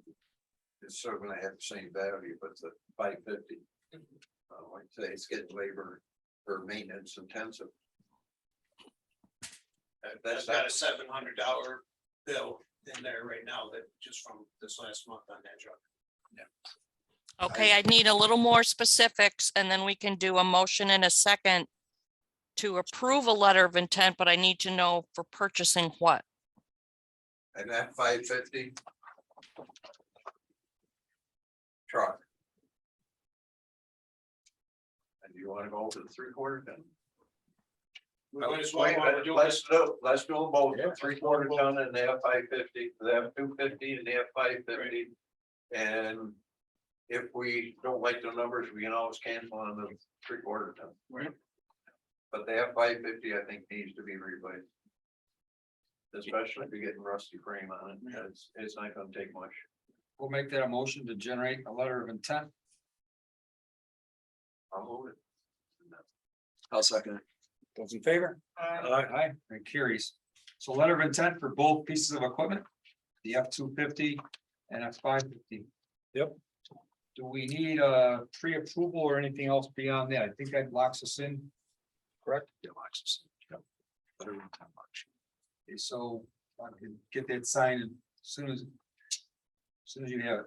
It's still gonna have the same value, but the 550. Like I say, it's getting labor or maintenance intensive. that's got a $700 bill in there right now, that just from this last month on that truck. Okay, I need a little more specifics and then we can do a motion in a second to approve a letter of intent, but I need to know for purchasing what? And that 550. Truck. And you wanna go to the 3/4 ton? We might as well, while we're doing this, Let's do them both, Yeah. 3/4 ton and they have 550, they have 250 and they have 550. And if we don't like the numbers, we can always cancel on the 3/4 ton. Right. But they have 550, I think needs to be replaced. Especially if you're getting rusty frame on it, it's not gonna take much. We'll make that a motion to generate a letter of intent. I'll move it. I'll second it. Those in favor? Aye, and carries. So letter of intent for both pieces of equipment, the F-250 and F-550. Yep. Do we need a pre-approval or anything else beyond that? I think that locks us in. Correct? Yeah, Alexis. Yep. Better than 10 bucks. Okay, so I can get that signed as soon as you have it.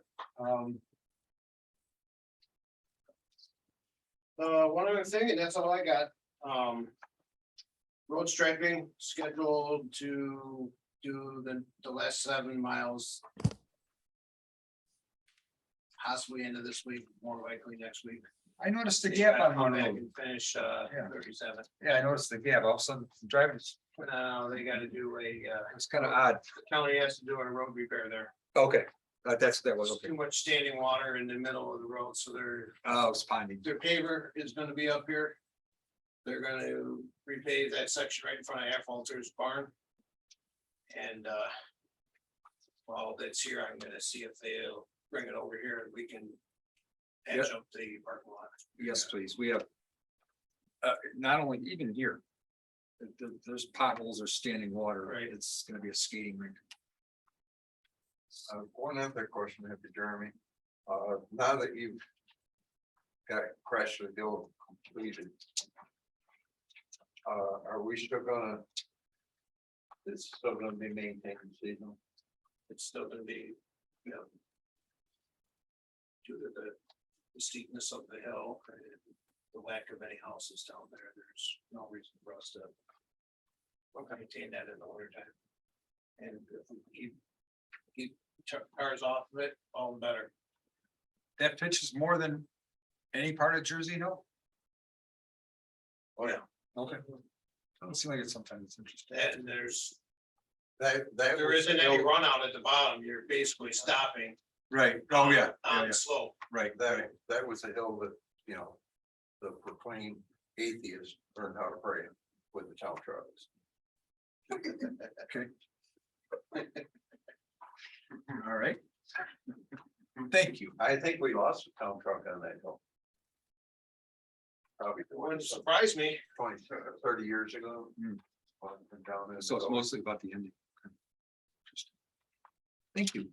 One other thing, and that's all I got, road striping scheduled to do the last 7 miles. Possibly into this week, more likely next week. I noticed the gap on one Back road. and finish, 37. Yeah, I noticed the gap. All of a sudden, drivers, Now they gotta do it's kind of odd. the county has to do a road repair there. Okay, that was There's too much standing water in the middle of the road, so Oh, it's finding. their paver is gonna be up here. They're gonna repave that section right in front of Walter's barn. And while that's here, I'm gonna see if they'll bring it over here and we can patch up the parking lot. Yes, please. We have. Not only even here. There's potholes or standing water. Right. It's gonna be a skating rink. One other question I have to Jeremy. Now that you've got Crash the Hill completed. Are we still gonna? It's still gonna be maintained seasonal? It's still gonna be, you know. Due to the steepness of the hill and the lack of any houses down there, there's no reason for us to. Maintain that in the winter time. And if we keep cars off of it, all the better. That pitch is more than any part of Jersey Hill? Oh, yeah. Okay. Doesn't seem like it sometimes. It's interesting. And there's, That there was isn't the any hill- run out at the bottom, you're basically stopping. Right. Oh, yeah. On the slope. Right. That was the hill that, you know, the proclaimed atheists learned how to pray with the town trucks. Okay. All right. Thank you. I think we lost a town truck on that hill. Probably It wouldn't surprise me. 20, 30 years ago. Hmm. Down in So it's the- mostly about the ending. Okay. Interesting. Thank you.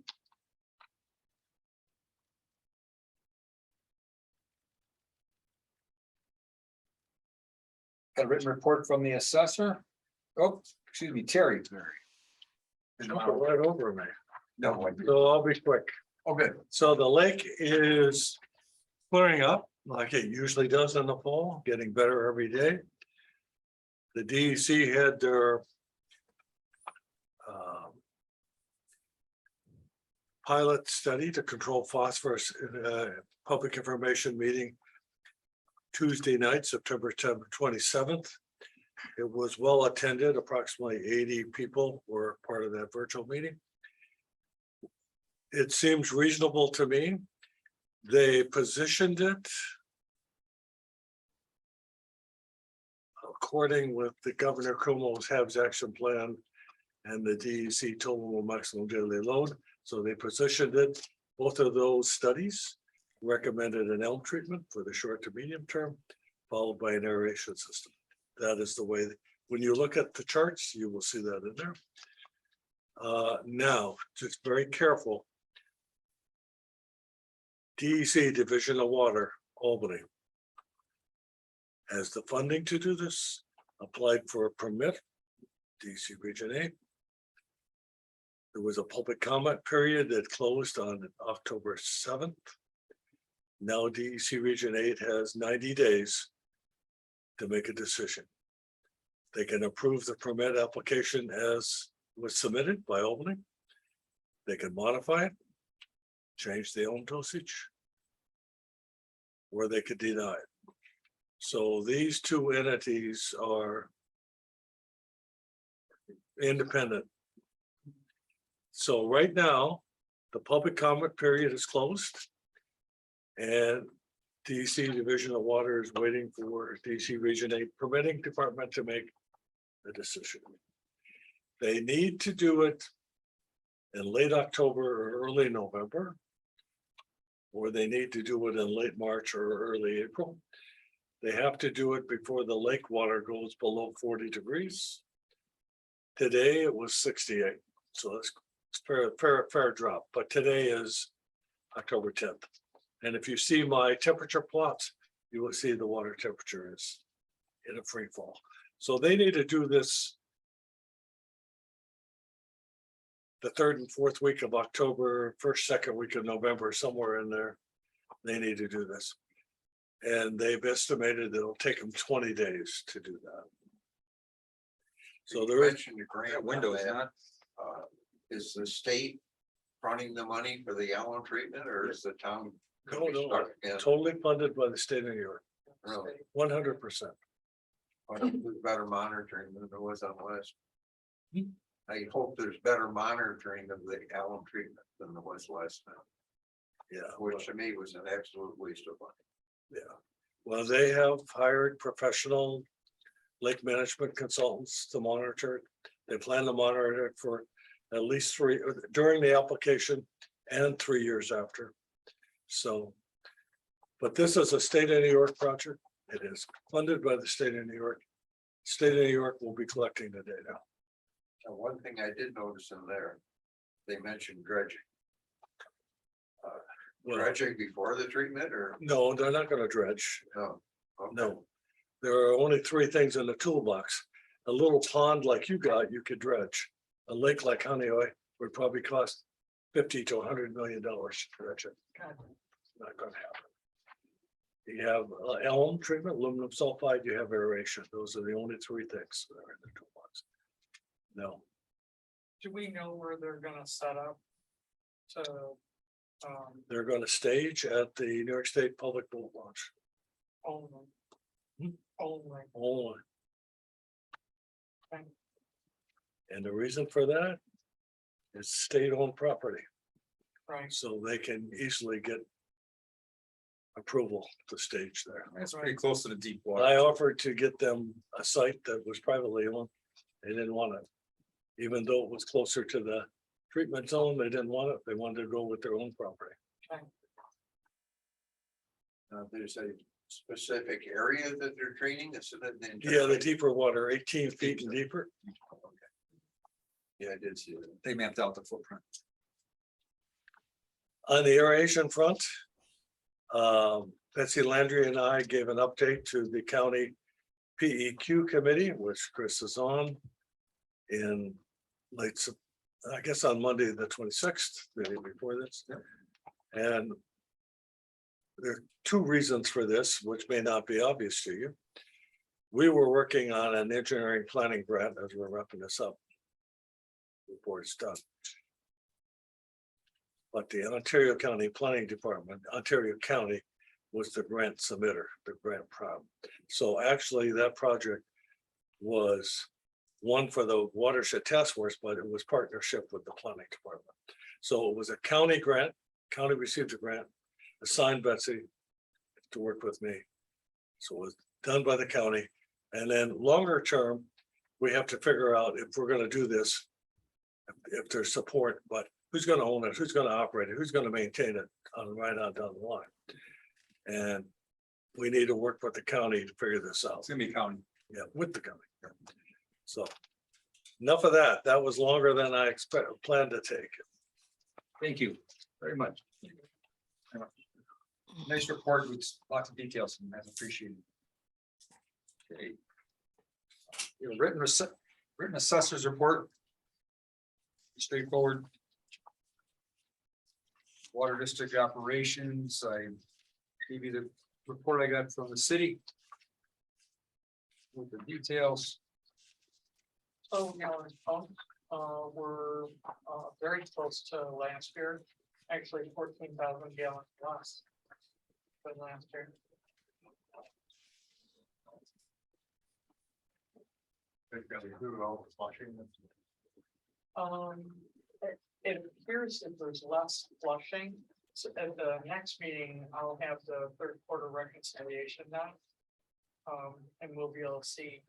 Got a written report from the assessor. Oh, excuse me, Terry. Jump right over me. No, So I'll be quick. oh, good. So the lake is clearing up like it usually does in the fall, getting better every day. The DEC had their pilot study to control phosphorus in a public information meeting Tuesday night, September 27th. It was well attended. Approximately 80 people were part of that virtual meeting. It seems reasonable to me. They positioned it according with the Governor Cuomo's HABs action plan and the DEC total maximum daily load. So they positioned it, both of those studies recommended an elm treatment for the short to medium term, followed by an aeration system. That is the way, when you look at the charts, you will see that in there. Now, just very careful. DEC Division of Water, Albany, has the funding to do this, applied for a permit, DEC Region 8. There was a public comment period that closed on October 7th. Now DEC Region 8 has 90 days to make a decision. They can approve the permit application as was submitted by Albany. They can modify it, change the own dosage, or they could deny it. So these two entities are independent. So right now, the public comment period is closed. And DC Division of Water is waiting for DC Region 8 permitting department to make the decision. They need to do it in late October or early November. or they need to do it in late March or early April. They have to do it before the lake water goes below 40 degrees. Today it was 68, so it's fair drop, but today is October 10th. And if you see my temperature plots, you will see the water temperature is in a free fall. So they need to do this the 3rd and 4th week of October, 1st, 2nd week of November, somewhere in there. They need to do this. And they've estimated that it'll take them 20 days to do that. So You there is, mentioned the grant That window is on that. not, Is the state fronting the money for the alum treatment or is the town? No, no, stuck in? totally funded by the state of New York, Really? 100%. I hope there's better monitoring than there was on West. Hmm. I hope there's better monitoring of the alum treatment than there was last time, Yeah, which to me was an absolute waste of money. yeah. Well, they have hired professional lake management consultants to monitor it. They plan to monitor it for at least during the application and 3 years after. So, but this is a state of New York project. It is funded by the state of New York. State of New York will be collecting the data. Now, one thing I did notice in there, they mentioned dredging. Well, Dredging before the treatment or no, they're not gonna dredge. no? Okay. No. There are only 3 things in the toolbox. A little pond like you got, you could dredge. A lake like Honeoye would probably cost $50 to $100 million to dredge it. Not gonna happen. You have elm treatment, aluminum sulfide, you have aeration. Those are the only 3 things that are in the toolbox. No, Do we know where they're gonna set up? To, they're gonna stage at the New York State Public Boat Launch. only. Hmm. Only. Only. Okay. And the reason for that is state-owned property, Right, so they can easily get approval to stage there. that's pretty close to the deep water. I offered to get them a site that was privately owned. They didn't want it. Even though it was closer to the treatment zone, they didn't want it. They wanted to go with their own property. There's a specific area that they're training, is it? Yeah, the deeper water, 18 feet and deeper. Yeah, I did see that. They mapped out the footprint. On the aeration front, Betsy Landry and I gave an update to the county PEQ committee, which Chris is on. In I guess on Monday, the 26th, the day before this. And there are 2 reasons for this, which may not be obvious to you. We were working on an engineering planning grant as we're wrapping this up. Before it's done. But the Ontario County Planning Department, Ontario County was the grant submitter, the grant problem. So actually that project was one for the watershed task force, but it was partnership with the planning department. So it was a county grant, county received a grant, assigned Betsy to work with me. So it was done by the county. And then longer term, we have to figure out if we're gonna do this, if there's support, but who's gonna own it, who's gonna operate it, who's gonna maintain it right on down the line. And we need to work with the county to figure this out. It's gonna be county. Yeah, with the county. So enough of that. That was longer than I planned to take. Thank you very much. Nice report with lots of details and that's appreciated. Okay. Your written assessors report. Straightforward. Water district operations, I gave you the report I got from the city. With the details. so gallons pumps, were, very close to last year. Actually 14,000 gallons less than last year. It appears that there's less flushing. So at the next meeting, I'll have the third quarter reconciliation done. And we'll be able to see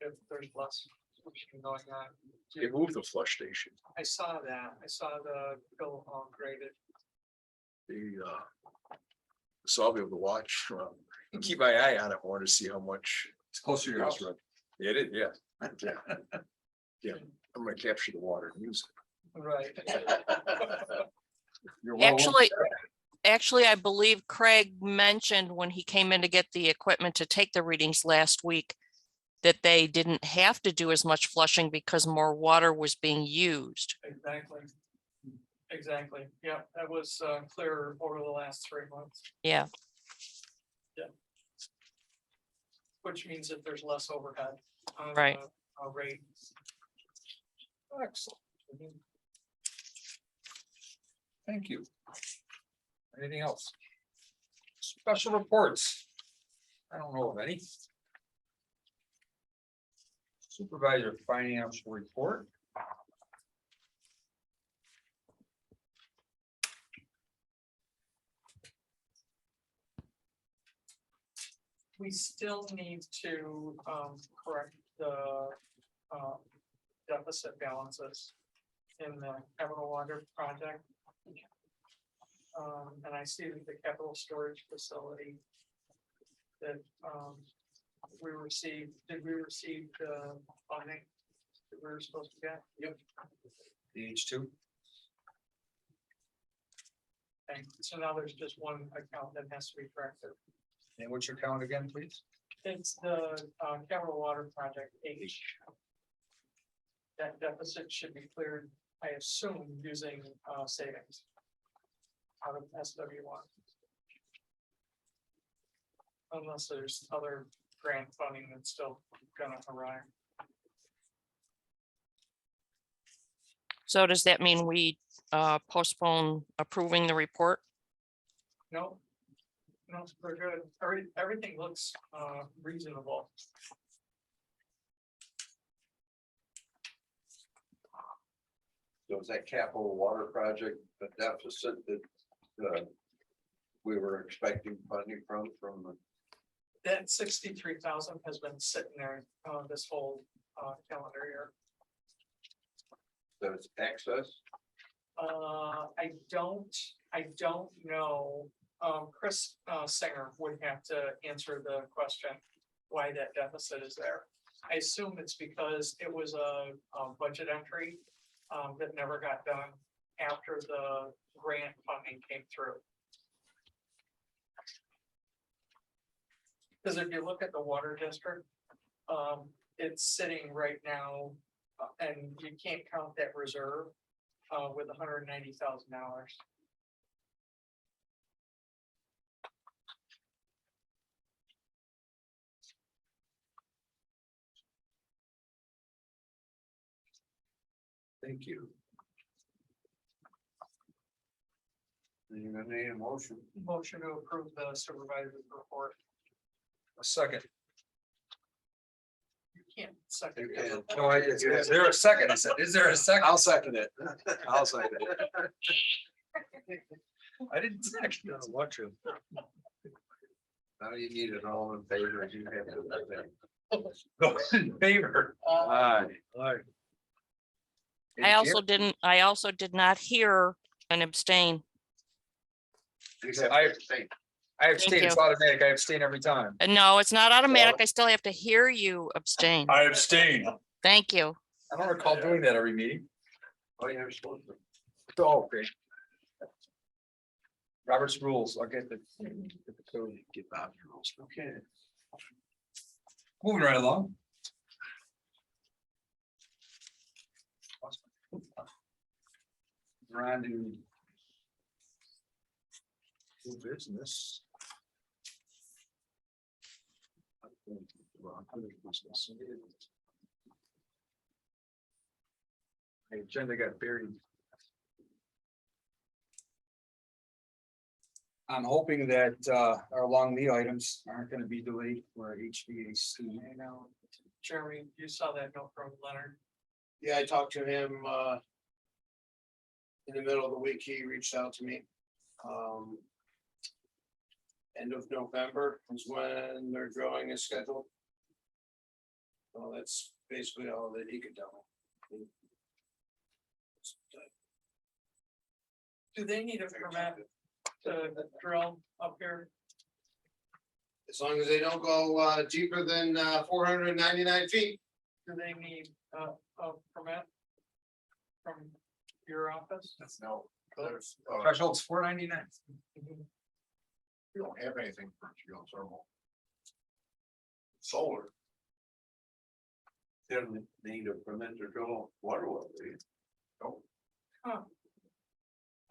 if there's less flushing going on. They moved the flush station. I saw that. I saw the bill graded. So I'll be able to watch, and keep my eye on it more to see how much. It's closer to your house. It is, yeah. Yeah, I'm gonna capture the water and use Right. You're well- Actually, I believe Craig mentioned when he came in to get the equipment to take the readings last week that they didn't have to do as much flushing because more water was being used. Exactly. Exactly. Yeah, that was clear over the last 3 months, Yeah, which means that there's less overhead. On Right. the rate. Excellent. Thank you. Anything else? Special reports. I don't know of any. Supervisor financial report. We still need to correct the deficit balances in the capital water project. And I see that the capital storage facility that we received, did we receive the funding that we were supposed to get? Yep. DH2. And so now there's just one account that has to be corrected. And what's your count again, please? It's the capital water project H. That deficit should be cleared, I assume, using savings out of SW1. Unless there's other grant funding that's still gonna arrive. so does that mean we postpone approving the report? No. No, we're good. Everything looks reasonable. So is that capital water project, the deficit that we were expecting funding from the. That 63,000 has been sitting there this whole calendar year. So it's excess? I don't know. Chris Singer would have to answer the question why that deficit is there. I assume it's because it was a budget entry that never got done after the grant funding came through. Because if you look at the water district, it's sitting right now, and you can't count that reserve with $190,000. Thank you. You're gonna need a motion. Motion to approve the supervisor's report. A second. You can't second. You can. No, is there a second? I said, is there a second? I'll second it. I'll second it. I didn't second. Gotta watch him. Now you need it all in favor. You have to. Go in favor. Aye. Alright, I also did not hear an abstain. I abstain, you. it's automatic, I abstain every time. And no, it's not automatic. I still have to hear you abstain. I abstain. Thank you. I don't recall doing that every meeting. Oh, you're supposed to. Oh, okay. Robert's rules, I'll get the code. Get Bob's rules. Okay. Moving right along. We're on to new business. My agenda got buried. I'm hoping that our long lead items aren't gonna be delayed for HVAC. I know, Jeremy, you saw that note from Leonard. Yeah, I talked to him in the middle of the week. He reached out to me. End of November is when their drawing is scheduled. Well, that's basically all that he could tell me. Do they need a permit to drill up here? As long as they don't go deeper than 499 feet. Do they need a permit? From your office? No, there's, Threshold's $4.99. you don't have anything for geothermal. Solar, They don't need a permit to drill water well, do you? no,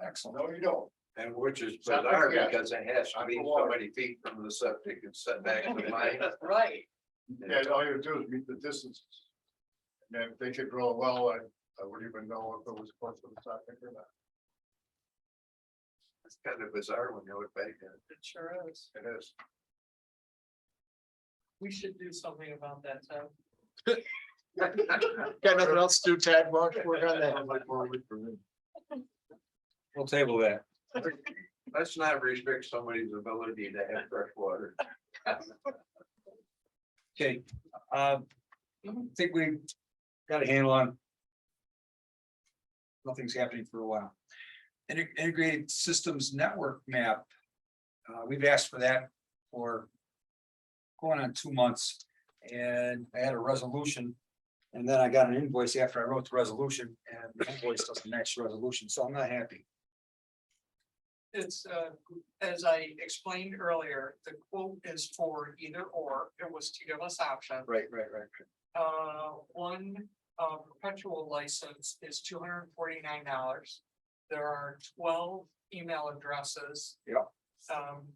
Excellent. no, you don't. And which is Not bizarre yet. because it has to Not be for so water. many feet from the septic and set back to the mine. Right. Yeah, all you do is meet the distances. And if they could drill a well, I wouldn't even know if it was close to the septic or not. It's kind of bizarre when you look back at it. It sure is. It is. We should do something about that, Ted. Got nothing else to do, Ted, work on that. We'll table that. Let's not restrict somebody's ability to have fresh water. Okay, I think we got a handle on. Nothing's happening for a while. Integrated Systems Network Map. We've asked for that for going on 2 months. And I had a resolution. And then I got an invoice after I wrote the resolution, and the invoice doesn't match the resolution, so I'm not happy. It's, as I explained earlier, the quote is for either or. It was to give us options. Right. One perpetual license is $249. There are 12 email addresses. Yep.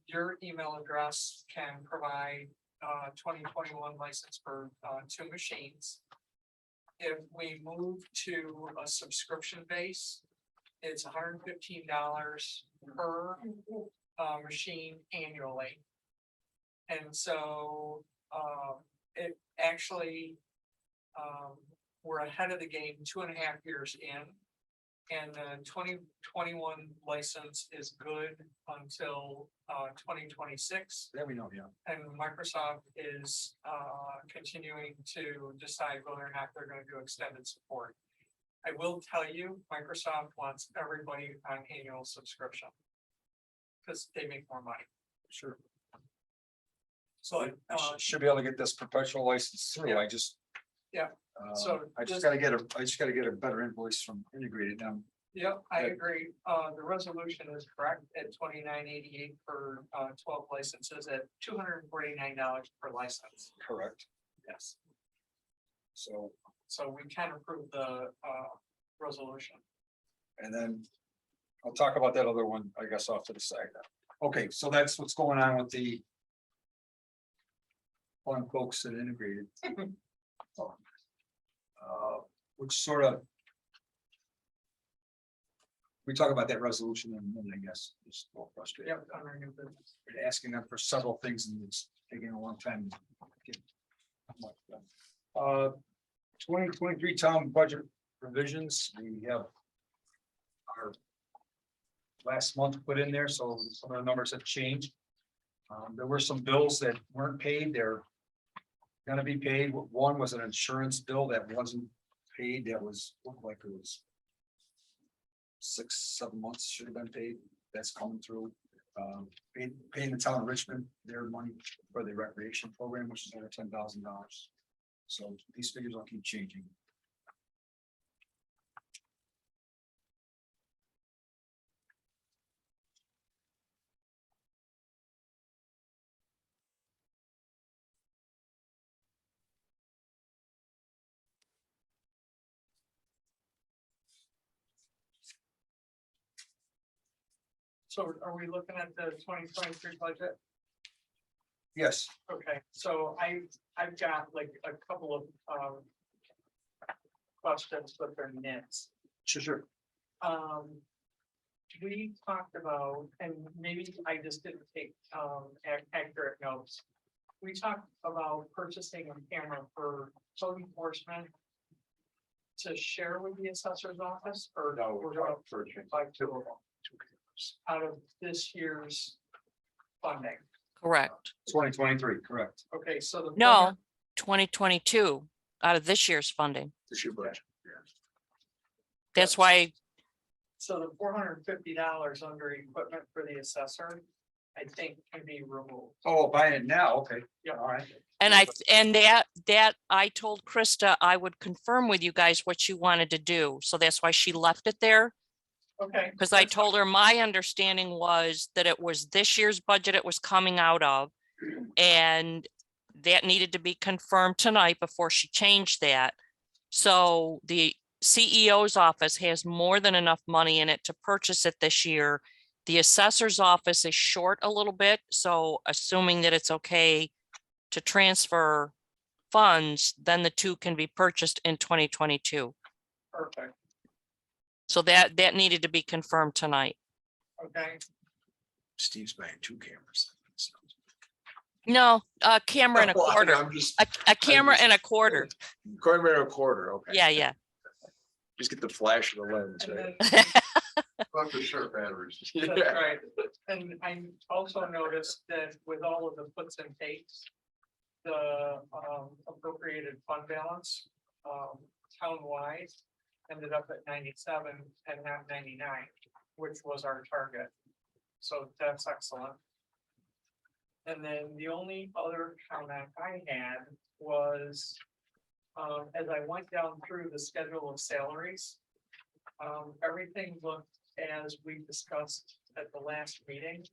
Your email address can provide 2021 license for 2 machines. If we move to a subscription base, it's $115 per machine annually. And so it actually, we're ahead of the game 2.5 years in. And the 2021 license is good until 2026. There we know, yeah. And Microsoft is continuing to decide whether or not they're going to do extended support. I will tell you, Microsoft wants everybody on annual subscription. Because they make more money. Sure. So Should be able to get this perpetual license through, Yeah. I just. Yeah. So I just just- gotta get a better invoice from Integrated now. Yep, I Good. agree. The resolution is correct at $29.88 for 12 licenses at $249 per license. Correct. Yes. So, So we can approve the resolution. and then I'll talk about that other one, I guess, off to the side now. Okay, so that's what's going on with the fun folks at Integrated. Which sort of. We talk about that resolution in a minute, I guess, it's a little frustrating. Yep, under new business. We're asking them for several things and it's taking a long time. to get much done. 2023 town budget revisions, we have. Our. Last month put in there, so some of the numbers have changed. There were some bills that weren't paid, they're. Gonna be paid. One was an insurance bill that wasn't paid, that was, looked like it was. 6-7 months should have been paid, that's coming through. Paying the town of Richmond their money for the recreation program, which is over $10,000. So these figures will keep changing. So are we looking at the 2023 budget? Yes, Okay, so I've got like a couple of questions, but they're nits. sure. We talked about, and maybe I just didn't take accurate notes. We talked about purchasing a camera for code enforcement. To share with the assessor's office, or No, we're we're gonna not purchasing. buy 2 of them out of this year's funding. Correct. 2023, correct. Okay, so the. No, 2022 out of this year's funding. This year budget. That's why So the $450 under equipment for the assessor, I think can be removed. Oh, buying it now, okay. Yeah. All right. And that I told Krista I would confirm with you guys what you wanted to do. So that's why she left it there. Okay. Because I that's told her my understanding was that it was this year's budget it was coming out of. And that needed to be confirmed tonight before she changed that. So the CEO's office has more than enough money in it to purchase it this year. The assessor's office is short a little bit, so assuming that it's okay to transfer funds, then the two can be purchased in 2022. perfect. So that needed to be confirmed tonight. Okay, Steve's buying 2 cameras. No, a camera and a Well, I- quarter, I'm just, a camera and a quarter. camera and a quarter, okay. Yeah. Just get the flash of the lens, and right? then, But the short batteries. that's Yeah. right. And I also noticed that with all of the puts and takes, the appropriated fund balance townwide ended up at 97 and not 99, which was our target. So that's excellent. And then the only other comment I had was, as I went down through the schedule of salaries, everything looked as we discussed at the last meeting,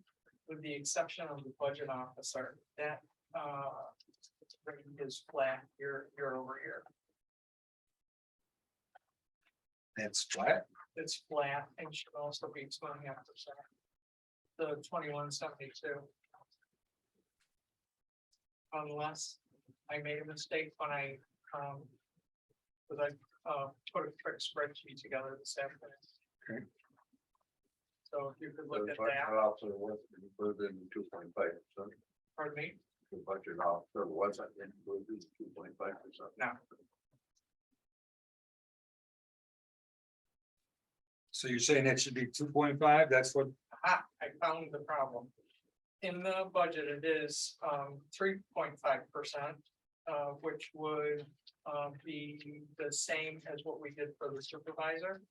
with the exception of the budget officer, that rate is flat year over year. That's flat. It's flat and should also be 2.5%. The 2172. Unless I made a mistake when I, cause I, put a quick spreadsheet together this afternoon. Okay. So if you could The look at budget that, officer was included in 2.5%. pardon me, The budget officer wasn't included in 2.5%. no, So you're saying that should be 2.5? That's what, I found the problem. In the budget, it is 3.5%, which would be the same as what we did for the supervisor.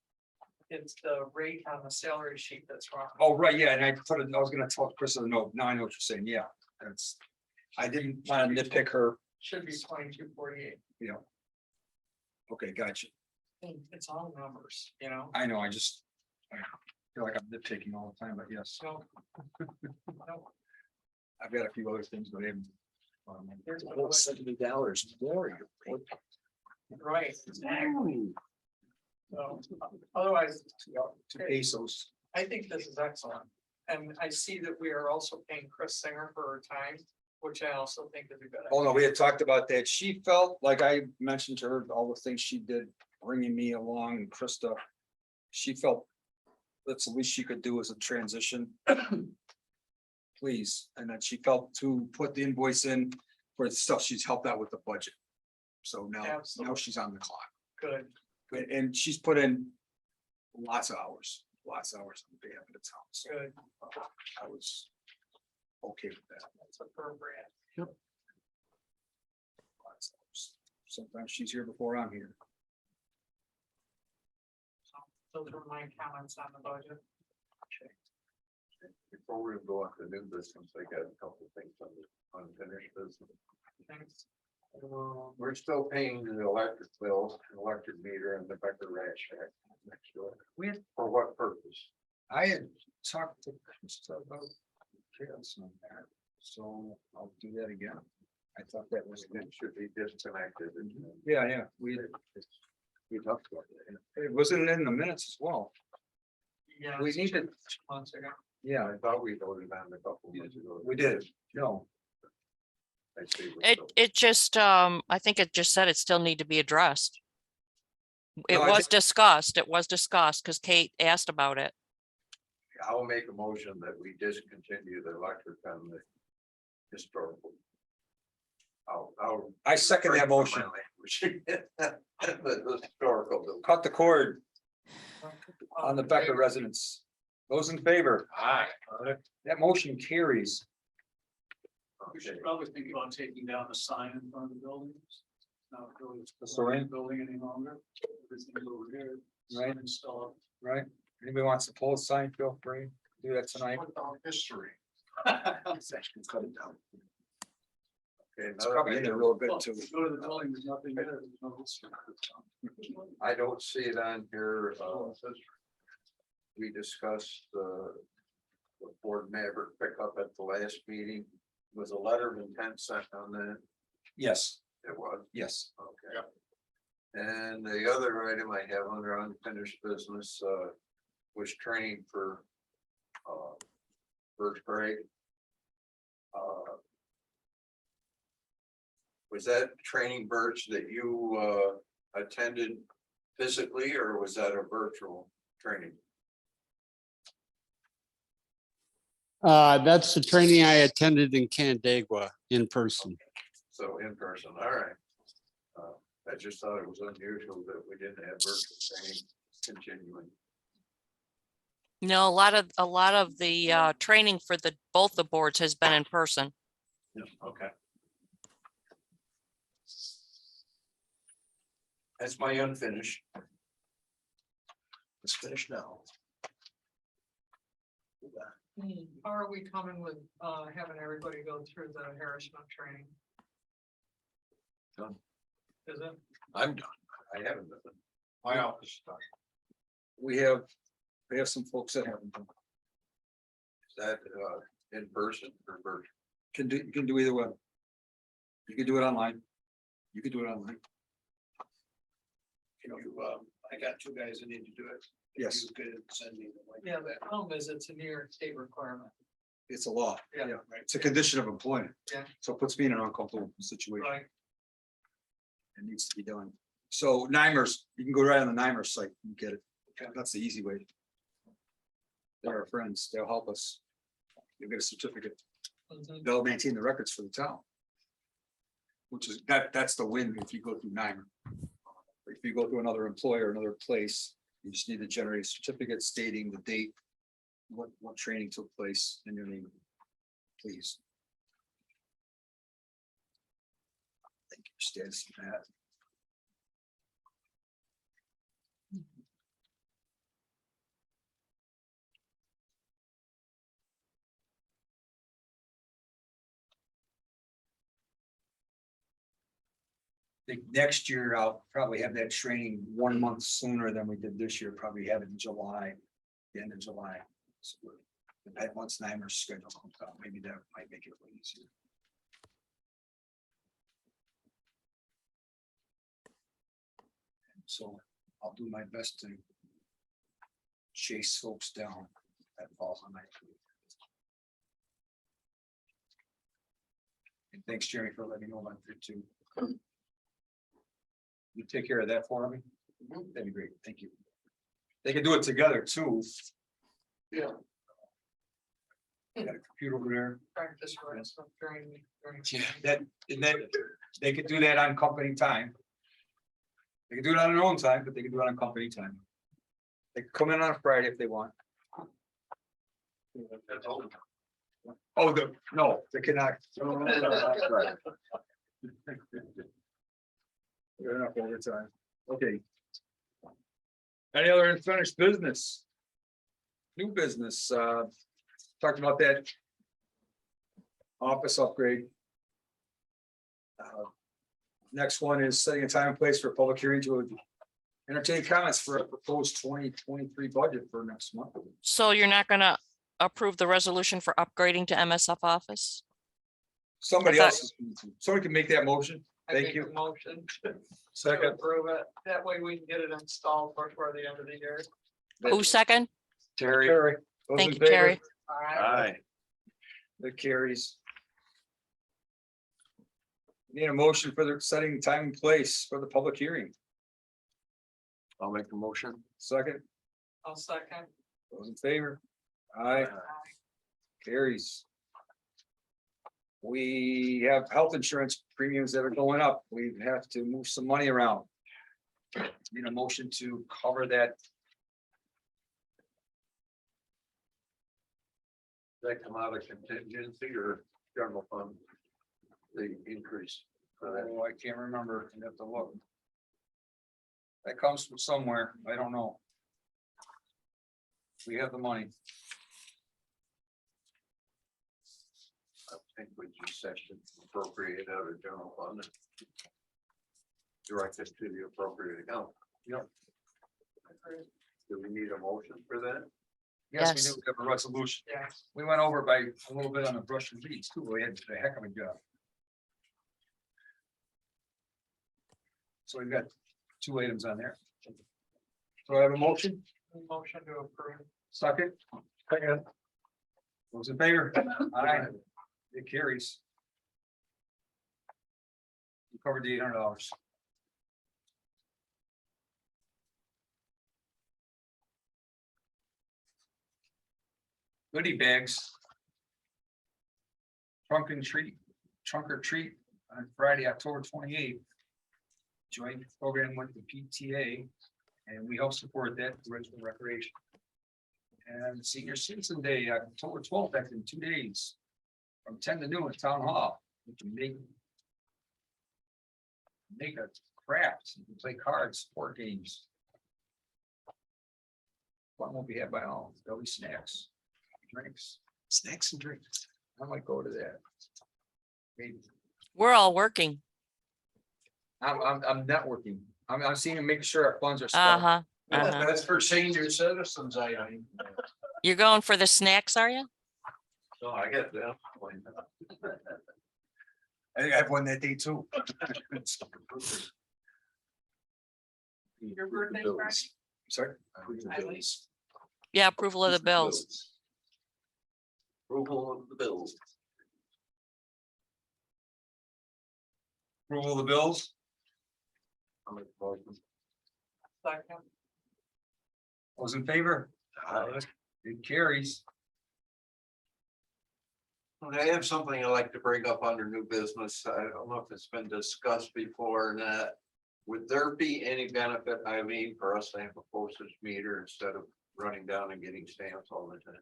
It's the rate on the salary sheet that's wrong. oh, right, yeah, and I was gonna tell Chris a note. Now I know what you're saying. Yeah, that's. I didn't want to nitpick her, Should be 2248. you know. Okay, gotcha. It's all numbers, you know, I know, I feel like I'm nitpicking all the time, but yes, so. no, I've got a few other things, but I haven't. there's another- $70 more. you're paying. Right, exactly. So otherwise, To pesos. I think this is excellent. And I see that we are also paying Chris Singer for her time, which I also think is a good. Oh, no, we had talked about that. She felt like I mentioned to her all the things she did, bringing me along and Krista. She felt that's the least she could do as a transition. Please, and then she felt to put the invoice in for the stuff she's helped out with the budget. So now Absolutely. she's on the clock. Good, And she's put in lots of hours on behalf of the town. So good. I was okay with that. That's appropriate. Lots of hours. Sometimes she's here before I'm here. Those were my comments on the budget. Before we go on to new business, I got a couple of things on the unfinished business. Thanks. We're still paying the electric bill, electric meter and the Becker Ranch Shack next door. For what purpose? I had talked to Krista about chaos on that, so I'll do that again. I thought that was good. It should be disconnected. Yeah, we talked about it. it wasn't in the minutes as well. Yeah. We it's need to- 2 months ago. Yeah, I thought we voted on it a couple months ago. we did. No, I see we're It still- it just I think it just said it still need to be addressed. It No, I was discussed, because Kate asked about it. I'll make a motion that we discontinue the electric on the historical. I'll. I second that motion. The historical. building. Cut the cord on the Becker residence. Those in favor? Aye. That motion carries. We should probably think about taking down the sign in front of the building. Not really The sign? building any longer. Everything's over here. Right. Sign's still up. Right? Anybody wants to pull a sign, feel free, do that tonight. History. Cut it down. Okay, It's probably in there a little bit too. Go to the building, there's nothing there. There's no history. I don't see it on here. We discussed the Ford Maverick pickup at the last meeting. Was a letter of intent sent on that? Yes, It was, yes. okay. And the other item I have under unfinished business, was training for, first grade. Was that training, Birch, that you, attended physically, or was that a virtual training? That's the training I attended in Canandaigua in person. So in person, all right. I just thought it was unusual that we didn't have virtual training continuing. No, a lot of the training for both the boards has been in person. Yeah, okay. That's my unfinished. Let's finish now. How are we coming with having everybody go through the harassment training? Done. Is it? I'm done. I haven't done it. My office stuff. We have some folks that haven't done. Is that in person or virtual? You can do either one. You can do it online. You can do it online. I got two guys that need to do it. If Yes. you could send me the link. Yeah, the problem is it's a New York State requirement. It's a law. Yeah. Right. It's a condition of employment. Yeah. So it puts me in an uncomfortable situation. Right. It needs to be done. So NYMERS, you can go right on the NYMERS site and get it. That's the easy way. They're our friends. They'll help us. You'll get a certificate. Mhm. They'll maintain the records for the town. Which is, that's the win if you go through NYMER. If you go to another employer, another place, you just need to generate a certificate stating the date. What training took place and your name. Please. Thank you, Stan, for that. I think next year I'll probably have that training 1 month sooner than we did this year, probably have it in July, the end of July. So that once NYMER's schedule comes out, maybe that might make it a little easier. So I'll do my best to chase folks down that falls on my feet. And thanks, Jerry, for letting me know about that too. You take care of that for me? That'd be great, thank you. They can do it together too. Yeah. Got a computer over there, Practice harassment training. and then they could do that on company time. They can do it on their own time, but they can do it on company time. They can come in on a Friday if they want. That's all. Oh, no, they cannot. Good enough overtime. Okay. Any other unfinished business? New business, talked about that. Office upgrade. Next one is setting a time and place for a public hearing to entertain comments for a proposed 2023 budget for next month. So you're not gonna approve the resolution for upgrading to MSF Office? Somebody I else, somebody can make that motion. I Thank make you. a motion to Second. approve it. That way we can get it installed before the end of the year. Who second? Terry. Those Thank in you, favor? Terry. All right. Aye. That carries. Need a motion for the setting time and place for the public hearing. I'll make the motion. Second, I'll second. those in favor? Aye, carries. We have health insurance premiums that are going up. We have to move some money around. Need a motion to cover that. Does that come out of contingency or general fund? The increase. Oh, I can't remember. You have to look. That comes from somewhere. I don't know. We have the money. I think we just said to appropriate out of general fund. And direct it to the appropriate account. Yep. Do we need a motion for that? Yes, we Yes. do have a resolution. Yeah. We went over by a little bit on the brush and weeds too. We had a heck of a job. So we've got 2 items on there. So I have a motion, Motion to approve. second. Second. Those in favor? Aye. It carries. We covered the $800. Goodie bags. Trunk or treat on Friday, October 28th. Joint program with the PTA, and we help support that through Richmond Recreation. And Senior Citizen Day, October 12th, that's in 2 days. From 10 to noon at Town Hall. We can make a craft, you can play cards, board games. Fun will be had by all, there'll be snacks, drinks. Snacks and drinks. I might go to that. Maybe. We're all working. I'm networking. I'm seeing and making sure our funds are spent. Uh-huh. Uh-huh. That's for senior citizens, I. You're going for the snacks, are you? No, I get that. I think I have one that day too. Your birthday, Friday? Sorry. Yeah, approval of the bills. Approval of the bills. Approval of the bills. I'll make a motion. Second. Those in favor? It carries. Okay, I have something I'd like to bring up under new business. I don't know if it's been discussed before or not. Would there be any benefit, Eileen, for us to have a postage meter instead of running down and getting stamps all the time?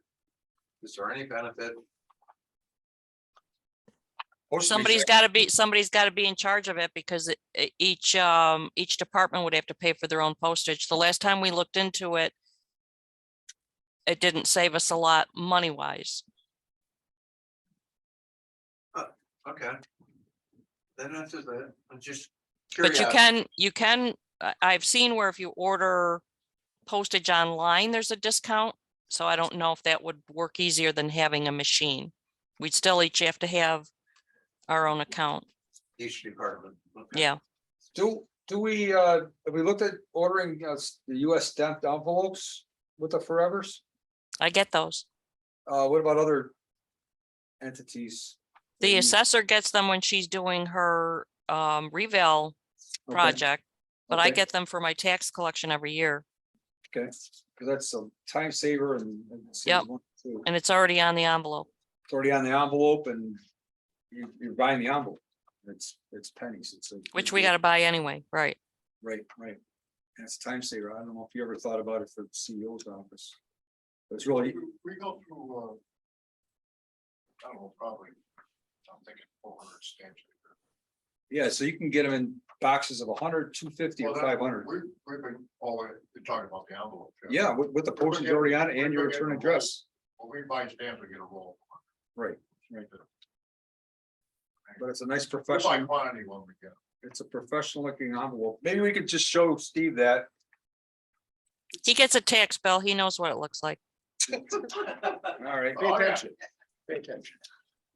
Is there any benefit? Somebody's got to be in charge of it because each department would have to pay for their own postage. The last time we looked into it, it didn't save us a lot money wise. Okay. Then answers that. I'm just But curious. you can, I've seen where if you order postage online, there's a discount. So I don't know if that would work easier than having a machine. We'd still each have to have our own account. Each department. Okay. Yeah. Do we, have we looked at ordering the US stamped envelopes with the Forevers? I get those. What about other entities? The assessor gets them when she's doing her reval Okay, project, but I okay. get them for my tax collection every year. Okay, because that's a time saver and. It's Yep. too. And it's already on the envelope. It's already on the envelope and you're buying the envelope. It's pennies. Which we gotta buy anyway, right? Right. And it's a time saver. I don't know if you ever thought about it for the CEO's office. But it's really, We go through, I don't know, probably, I'm thinking 400 stamps. yeah, so you can get them in boxes of 100, 250, or 500. We've been, we're talking about the envelope. Yeah, with the postage already on it and your return address. When we buy stamps, we get a roll. Right. But it's a nice We buy professional, quantity when we get. it's a professional looking envelope. Maybe we could just show Steve that. He gets a tax bill. He knows what it looks like. All right, pay Oh, yeah. attention. Pay attention.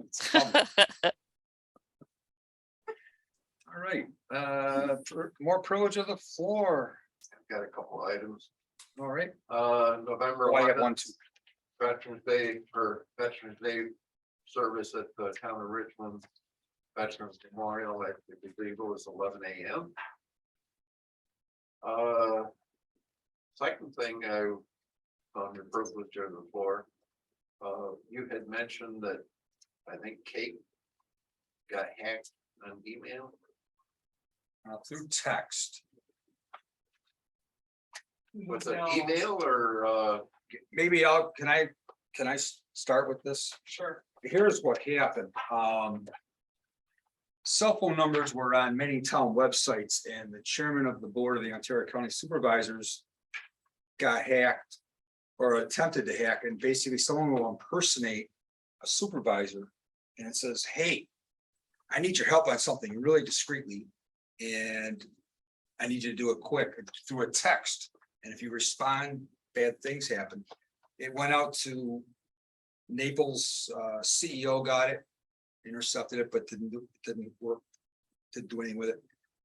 It's coming. All right, more privilege of the floor. I've got a couple items. All right. November. Oh, I got 11th, one too. Veterans Day service at the town of Richmond. Veterans Memorial at the gazebo is 11 a.m. Second thing, on your privilege of the floor, you had mentioned that I think Kate got hacked on email. Through text. Was it No. email or, Maybe can I start with this? Sure. Here's what happened. Cell phone numbers were on many town websites and the chairman of the board of the Ontario County Supervisors got hacked or attempted to hack, and basically someone will impersonate a supervisor. And it says, hey, I need your help on something really discreetly. And I need you to do it quick through a text. And if you respond, bad things happen. It went out to Naples, CEO got it, intercepted it, but didn't work, didn't do anything with it.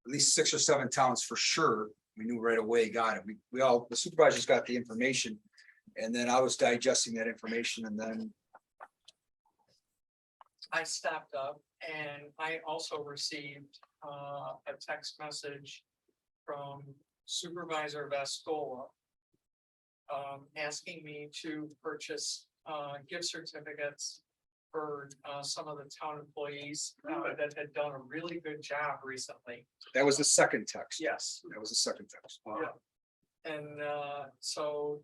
At least 6 or 7 towns for sure. We knew right away, got it. We all, the supervisors got the information. And then I was digesting that information, and then I stopped up and I also received a text message from Supervisor Vastola. Asking me to purchase gift certificates for some of the town employees that had done a really good job recently. that was the second text. Yes. That was the second text. Yeah. And so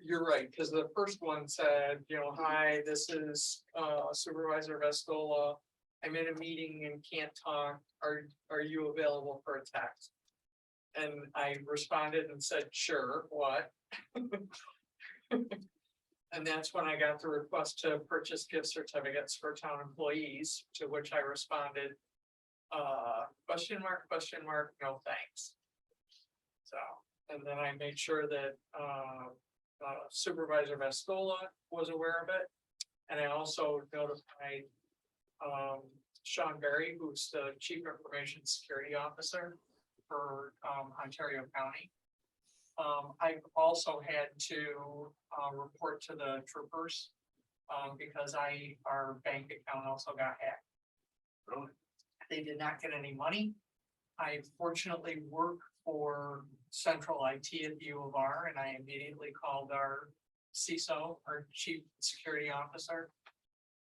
you're right, because the first one said, you know, hi, this is Supervisor Vestola. I'm in a meeting and can't talk. Are you available for a text? And I responded and said, sure, what? And that's when I got the request to purchase gift certificates for town employees, to which I responded, question mark, no thanks. So, and then I made sure that Supervisor Vestola was aware of it. And I also notified Sean Berry, who's the Chief Information Security Officer for Ontario County. I've also had to report to the troopers because our bank account also got hacked. They did not get any money. I fortunately work for Central IT at the U of R, and I immediately called our CISO, our Chief Security Officer.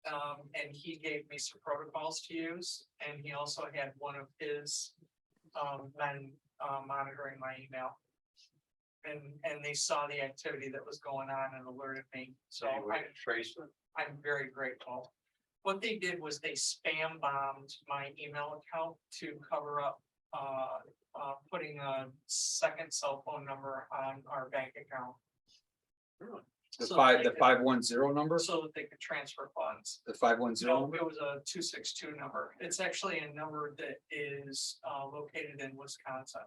And he gave me some protocols to use, and he also had one of his men monitoring my email. And they saw the activity that was going on and alerted me, so I'm very grateful. What they did was they spam bombed my email account to cover up putting a second cell phone number on our bank account. The So five, they the could- 510 number, So that they could transfer funds. the 510 No, number. it was a 262 number. It's actually a number that is located in Wisconsin,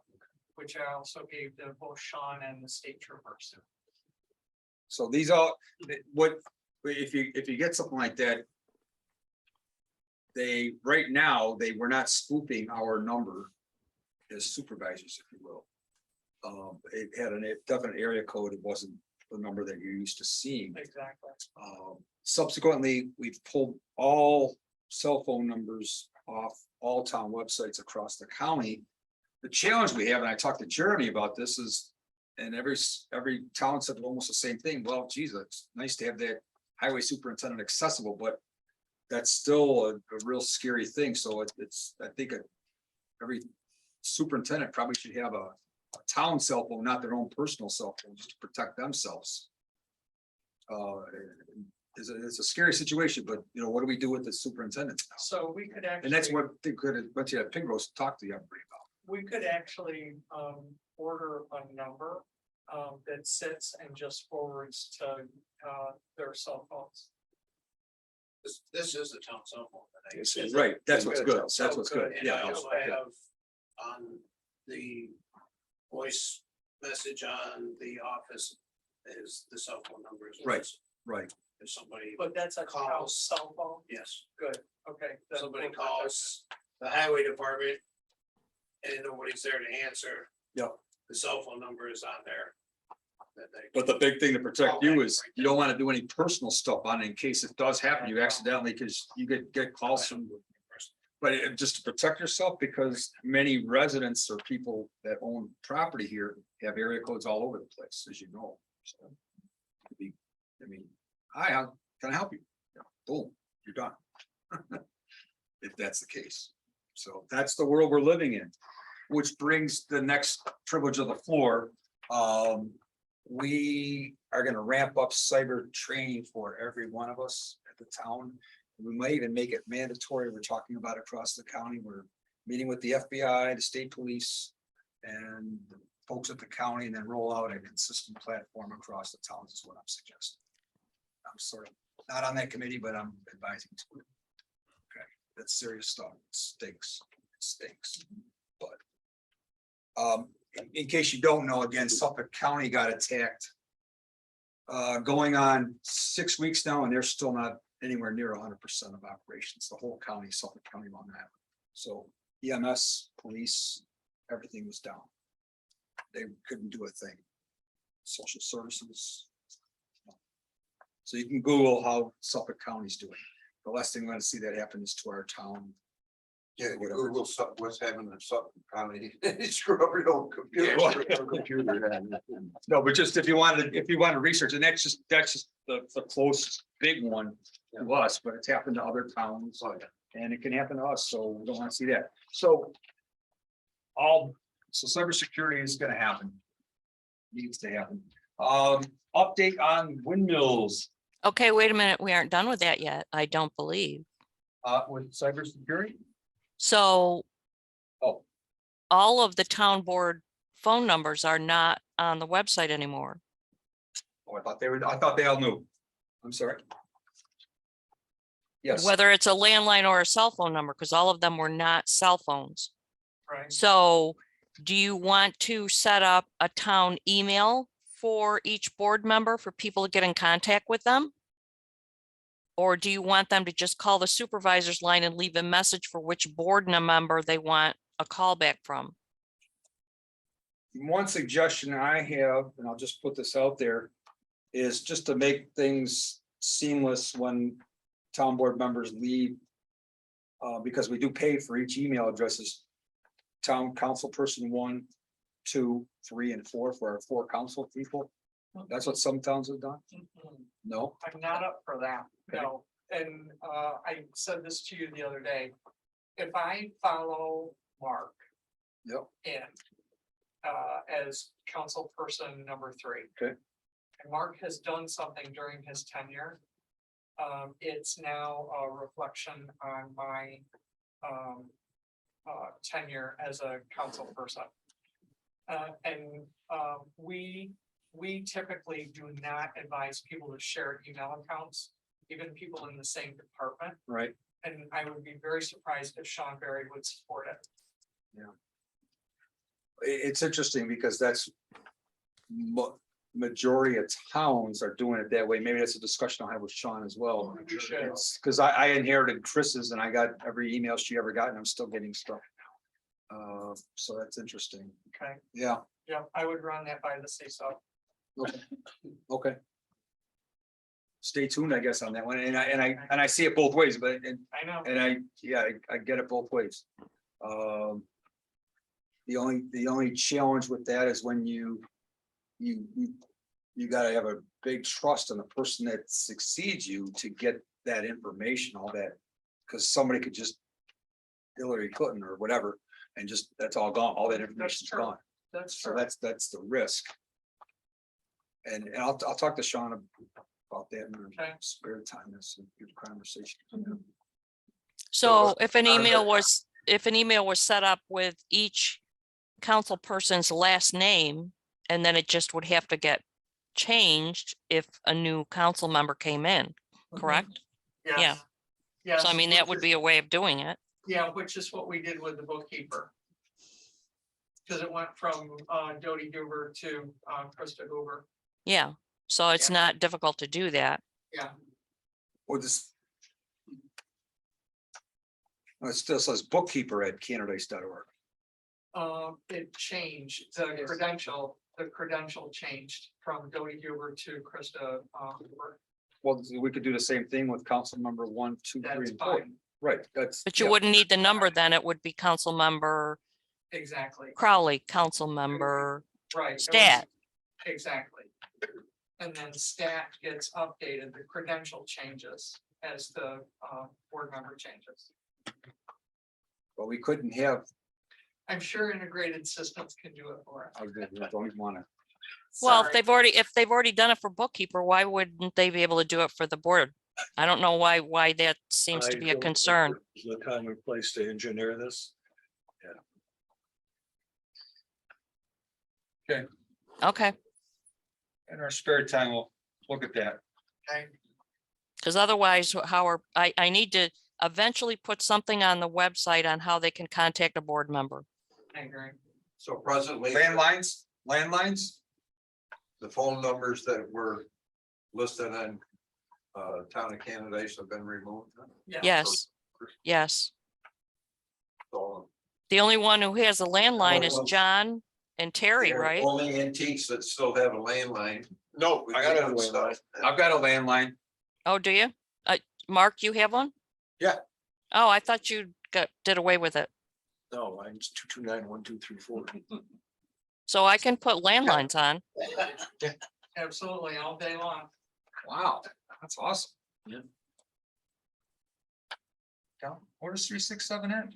which I also gave to both Sean and the state troopers. So these all, what, if you get something like that. They, right now, they were not spoofing our number as supervisors, if you will. It had a definite area code. It wasn't the number that you're used to seeing. Exactly. Subsequently, we've pulled all cell phone numbers off all town websites across the county. The challenge we have, and I talked to Jeremy about this, is, and every town said almost the same thing. Well, geez, it's nice to have that highway superintendent accessible, but that's still a real scary thing. So it's, I think every superintendent probably should have a town cell phone, not their own personal cell phone, just to protect themselves. It's a scary situation, but you know, what do we do with the superintendents now? So we could actually. And that's what they could have, but you had Pingrose talk to everybody about. We could actually order a number that sits and just forwards to their cell phones. This is the town cell phone. that I use. Right, that's what's good, So that's what's good, And yeah. I yeah, also yeah. have on the voice message on the office is the cell phone number. as well. Right. Right, If somebody, But that's a town Calls. cell phone. yes, Good, okay. then somebody we'll contact calls the highway department and nobody's there to answer. Yep. The cell phone number is on there. That they- but the big thing to protect you is you don't want to do any personal stuff on it in case it does happen, you accidentally, because you get calls from. But just to protect yourself, because many residents or people that own property here have area codes all over the place, as you know. So, I mean, hi, how can I help you? Yeah, boom, you're done. If that's the case. So that's the world we're living in, which brings the next privilege of the floor. We are gonna ramp up cyber training for every one of us at the town. We might even make it mandatory. We're talking about across the county. We're meeting with the FBI, the state police, and folks at the county and then roll out a consistent platform across the towns is what I'm suggesting. I'm sort of not on that committee, but I'm advising to it. Okay, that's serious stuff. It stinks. It stinks. But in case you don't know, again, Suffolk County got attacked. Going on 6 weeks now, and they're still not anywhere near 100% of operations. The whole county, Suffolk County, Long Island. So EMS, police, everything was down. They couldn't do a thing. Social services. So you can Google how Suffolk County's doing. The last thing we want to see that happen is to our town. Yeah, Whatever. Google what's happening in Suffolk County, screw up your own computer. No, but just if you want to research, and that's just the closest big one to us, but it's happened to other towns. And it can happen to us, so we don't want to see that. So cybersecurity is gonna happen. Needs to happen. Update on windmills, Okay, wait a minute. We aren't done with that yet. I don't believe. with cybersecurity. So Oh, all of the town board phone numbers are not on the website anymore. I thought they all knew. I'm sorry. Yes, Whether it's a landline or a cell phone number, because all of them were not cell phones. Right. So do you want to set up a town email for each board member for people to get in contact with them? Or do you want them to just call the supervisor's line and leave a message for which board member they want a call back from? one suggestion I have, and I'll just put this out there, is just to make things seamless when town board members leave. Because we do pay for each email addresses. Town council person 1, 2, 3, and 4 for our 4 council people. That's what some towns have done. Mhm. No, I'm not up for that, Okay. no, and I said this to you the other day. If I follow Mark yep, in as council person number 3. Okay. And Mark has done something during his tenure. It's now a reflection on my tenure as a council person. We typically do not advise people to share email accounts, even people in the same department. right. And I would be very surprised if Sean Berry would support it. It's interesting because that's majority of towns are doing it that way. Maybe that's a discussion I'll have with Sean as well. We should. It's because I inherited Chris's and I got every email she ever got and I'm still getting stuff. So that's interesting. Okay, Yeah, yeah, I would run that by the CISO. okay. Stay tuned, I guess, on that one. And I see it both ways, but I know. and I get it both ways. The only challenge with that is when you gotta have a big trust in the person that succeeds you to get that information, all that. Cause somebody could just Hillary Clinton or whatever, and just, that's all gone, all that information's true. gone. That's So true. that's the risk. And I'll talk to Sean about that in Okay. our spare time. That's a good conversation. So if an email was set up with each council person's last name, and then it just would have to get changed if a new council member came in, correct? Yes. Yeah. Yes. So I mean, that would be a way of doing it. Yeah, which is what we did with the bookkeeper. Because it went from Jody Duber to Krista Hoover. Yeah. So it's Yeah. not difficult to do that. Yeah, Or this. It still says bookkeeper at Canadice.org. it changed, the credential changed from Jody Duber to Krista Hoover. Well, we could do the same thing with council member 1, 2, 3, That's and 4. fine, Right, that's. But you yeah. wouldn't need the number then. It would be council member exactly, Crowley, council member right. it was- Stat. Exactly. And then stat gets updated, the credential changes as the board member changes. But we couldn't have, I'm sure integrated systems can do it for us. I don't even wanna. Well, Sorry. if they've already done it for bookkeeper, why wouldn't they be able to do it for the board? I don't know why that seems to I be a don't think concern. there's the time and place to engineer this. Okay, In our spare time, we'll look at that. Okay, because otherwise, I need to eventually put something on the website on how they can contact a board member. I agree. So presently, Landlines, the phone numbers that were listed on town of Canadice have been removed. Yeah. Yes, yes. So The only one who has a landline is John and Terry, they're right? only antiques that still have a landline. No, with I got the a other landline. stuff. I've got a landline. Oh, do you? Mark, you have one? Yeah. Oh, I thought you did away with it. No, mine's 229-1234. So I can put landlines on. Absolutely, all day long. Wow, that's awesome. Yeah. What is 367 at?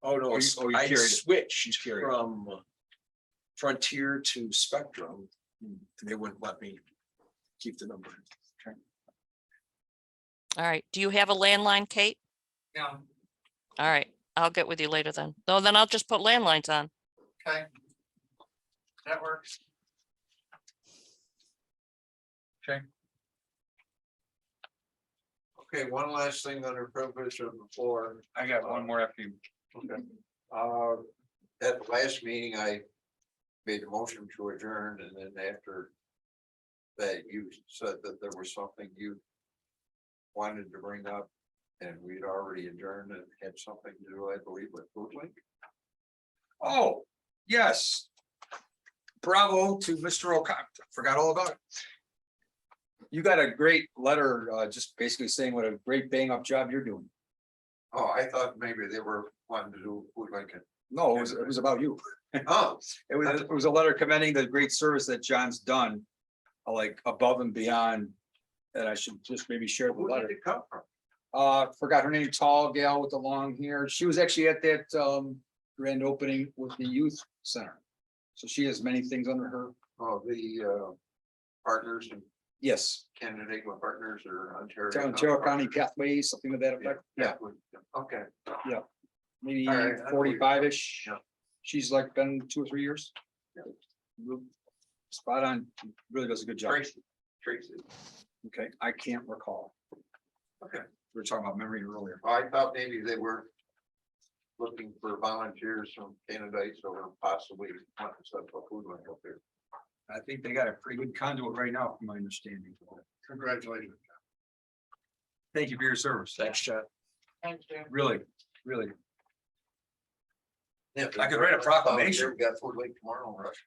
Oh, no, Oh, you I carried it. switched carried it. from Frontier to Spectrum, and they wouldn't let me keep the number. All right. Do you have a landline, Kate? Yeah, All right. I'll get with you later then. No, then I'll just put landlines on. okay. That works. Okay, one last thing under privilege of the floor. I got one more after you. Okay. At the last meeting, I made a motion to adjourn, and then after that, you said that there was something you wanted to bring up, and we'd already adjourned and had something to do, I believe, with Food Link. Oh, yes. Bravo to Mr. O'Connor. Forgot all about it. You got a great letter, just basically saying what a great bang up job you're doing. Oh, I thought maybe they were wanting to do Food Link. No, it was about you. Oh, It was a letter commending the great service that John's done, like above and beyond. And I should just maybe share the who letter. did it come from? Forgot her name, tall gal with the long hair. She was actually at that grand opening with the youth center. So she has many things under her. Oh, the partners and Yes, candidate partners or Ontario. Ontario County Pathways, something to that effect. Yeah, Okay. maybe All right, I know what you're 45-ish. Yeah. She's like been 2 or 3 years. Yeah. Spot on, really does a good job. Tracy. Okay, I can't recall. Okay. We were talking about memory earlier. I thought maybe they were looking for volunteers from Canadice or possibly want to set up a food line up there. I think they got a pretty good conduit right now, from my understanding. Congratulations. Thank you for your service. Thanks, John. Thank you. Really, really. Yeah, I could write a proclamation. We got food link tomorrow, Rush.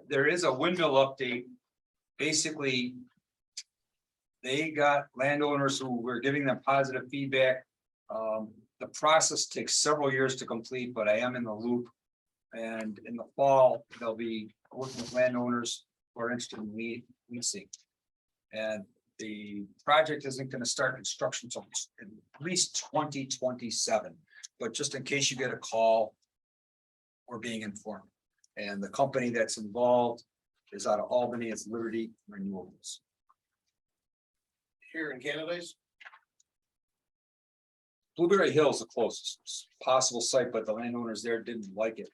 There is a windmill update. Basically, they got landowners who were giving them positive feedback. The process takes several years to complete, but I am in the loop. And in the fall, they'll be working with landowners who are interested in leasing. And the project isn't gonna start construction until at least 2027, but just in case you get a call, we're being informed. And the company that's involved is out of Albany, it's Liberty Renewables. Here in Canadice, Blueberry Hill is the closest possible site, but the landowners there didn't like it.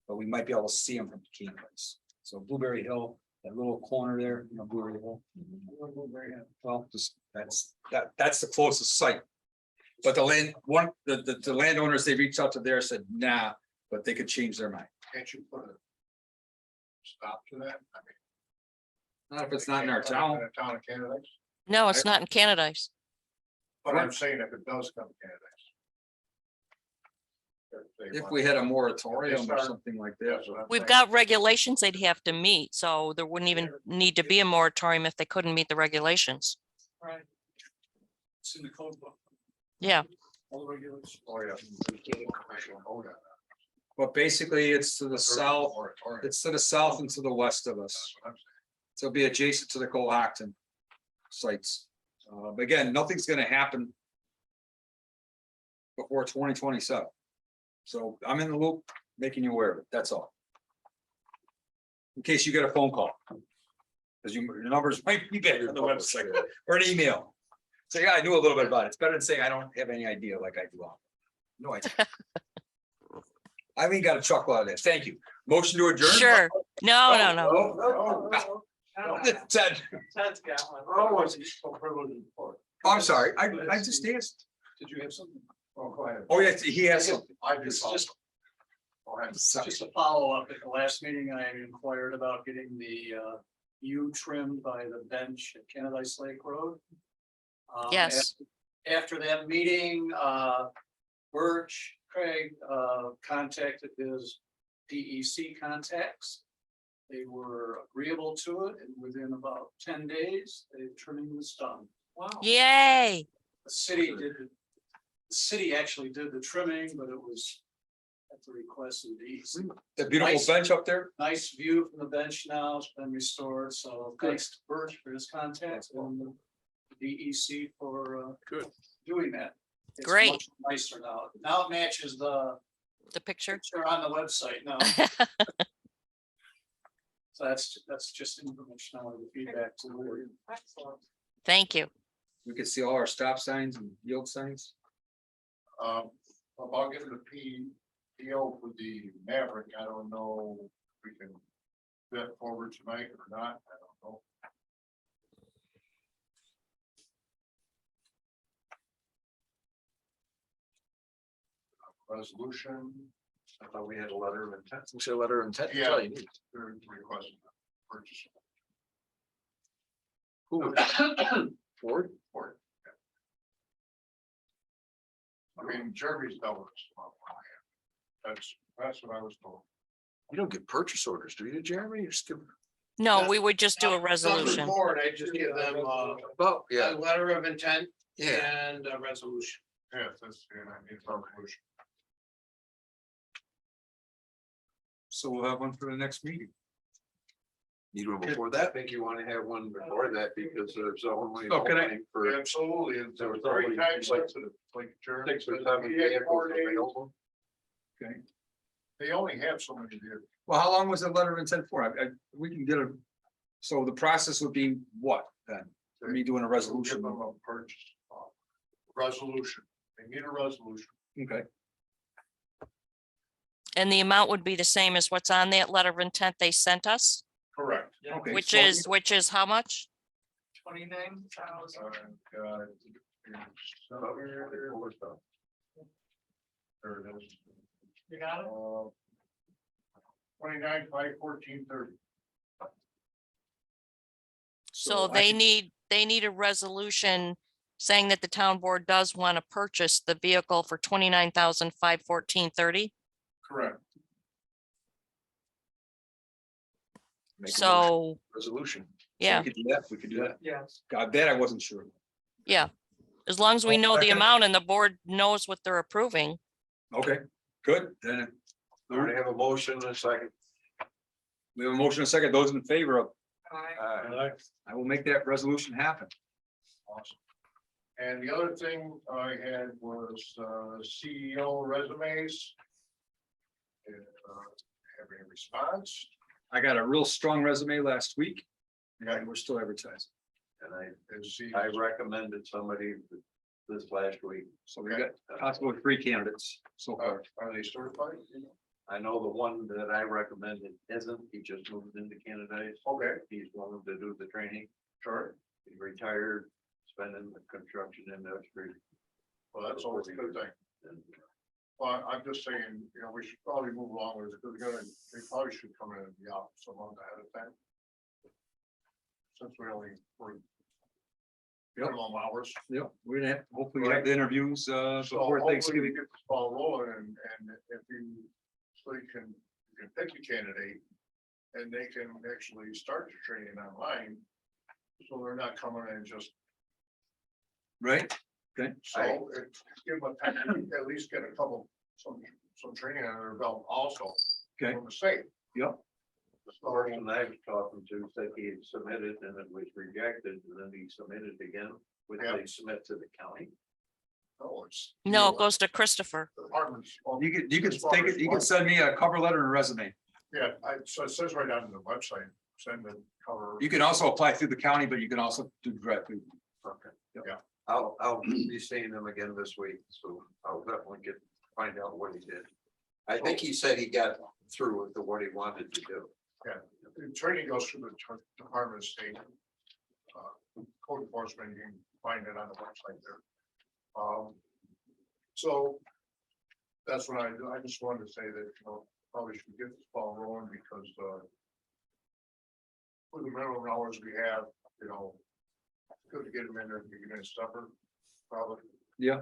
But we might be able to see them from Canadice. So Blueberry Hill, that little corner there, you know, Blueberry Hill. Well, just, that's the closest site. But the landowners, they reached out to there, said, nah, but they could change their mind. Can't you put a stop to that? I mean. Not if it's not in our town. In the town of Canadice, No, it's not in Canadice. but I'm saying if it does come to Canadice. If we had a moratorium or something like that. We've got regulations they'd have to meet, so there wouldn't even need to be a moratorium if they couldn't meet the regulations. Right. It's in the code book, Yeah, all the regulations. Oh, yeah. Oh, yeah. But basically, it's to the south, Moratorium. it's to the south and to the west of us. That's what I'm saying. So it'll be adjacent to the Cohocton sites. But again, nothing's gonna happen before 2027. So I'm in the loop, making you aware of it, that's all. In case you get a phone call. Because your numbers might be better on the website or an email. So yeah, I knew a little bit about it. It's better than saying I don't have any idea like I do. No idea. I mean, got a chuckle out of this. Thank you. Motion to adjourn? Sure. No, no, no. Ted. Ted's got one. Oh, I'm sorry. I just asked. Did you have something? Oh, go ahead. Oh, yes, he has something. I It's just. just, Go ahead. just a follow-up. At the last meeting, I inquired about getting the U trimmed by the bench at Canadice Lake Road. Yes. After that meeting, Birch, Craig, contacted his DEC contacts. They were agreeable to it, and within about 10 days, the trimming was done. Wow. Yay. The city actually did the trimming, but it was at the request of the DEC. The beautiful Nice. bench up there. Nice view from the bench now, it's been restored, so thanks to Birch for his contacts and the DEC for doing that. It's Great. much nicer now. Now it matches the The picture. picture on the website now. So that's just information on the feedback to the board. Excellent. Thank you. We could see all our stop signs and yield signs. About getting the PO for the Maverick, I don't know if we can bet forward tonight or not, I don't know. Resolution. I thought we had a letter of intent. We should a letter of intent. That's Yeah. all you need. They're requesting purchase. Who? Ford? Ford. I mean, Jeremy's dealt with this. That's what I was told. You don't get purchase orders, do you, Jeremy? You just give. No, we would just do a From the resolution. Board, I just give them Oh, a yeah, letter of intent yeah. and a resolution. Yeah, that's, and I need resolution. So we'll have one for the next meeting. Need one before I that? think you want to have one before that because there's only. Oh, can I- opening for Absolutely, and There was very only time like sensitive, like Jeremy. 6 or said, 7 he had vehicles 4 days. available. Okay. They only have so many vehicles. Well, how long was the letter of intent for? We can get a, so the process would be what then? Me doing a Give resolution? them a purchase. Resolution, they need a resolution. Okay. And the amount would be the same as what's on that letter of intent they sent us, Correct. Okay. which so- is how much? 29,000. There it is. You got it? 29, 5, 14, 30. So I they can- need a resolution saying that the town board does want to purchase the vehicle for 29,514.30. Correct. Make a motion, So, resolution. yeah, We could do that. We could do that. Yes. God, that I wasn't sure. yeah. As long as we Oh, know the second. amount and the board knows what they're approving. Okay, good. Then I already have a motion and a second. we have a motion and a second. Those in favor of, Aye. I will make that resolution happen. Awesome. And the other thing I had was CEO resumes. Have any response? I got a real strong resume last week. Yeah. And we're still advertising. And Is he- I recommended somebody this last week. So we got possibly 3 candidates so far. Are they certified? I know the one that I recommended isn't, he just moved into Canadice. Okay, He's willing to do the training, sure. he's retired, spending the construction industry. Well, that's always a good thing. And Well, I'm just saying, we should probably move along with it, because they probably should come in the office a month ahead of time. Since we only, we're. Minimum hours. Yeah, we're gonna have, hopefully have the interviews So before hopefully we Thanksgiving. get this ball rolling and if you, so you can pick a candidate. And they can actually start the training online. So they're not coming in just, Right? Okay. so it give them time to at least get a couple, some training under their belt also. Okay. From the state. Yep. the person I was talking to said he had submitted and it was rejected, and then he submitted again, which Yeah. they submit to the county. No, it's. No, it goes to Christopher. Departments. You could take it, you can send me a cover letter and a resume. Yeah, so it says right on the website, send the cover. You can also apply through the county, but you can also do directly. Okay. Yep. Yeah. I'll be seeing him again this week, so I'll definitely find out what he did. I think he said he got through with what he wanted to do. The training goes through the Department of State. Code enforcement, you can find it on the website there. So that's what I do. I just wanted to say that, probably should get this ball rolling because, with the minimum hours we have, good to get them in there, you can stubborn, probably. Yeah.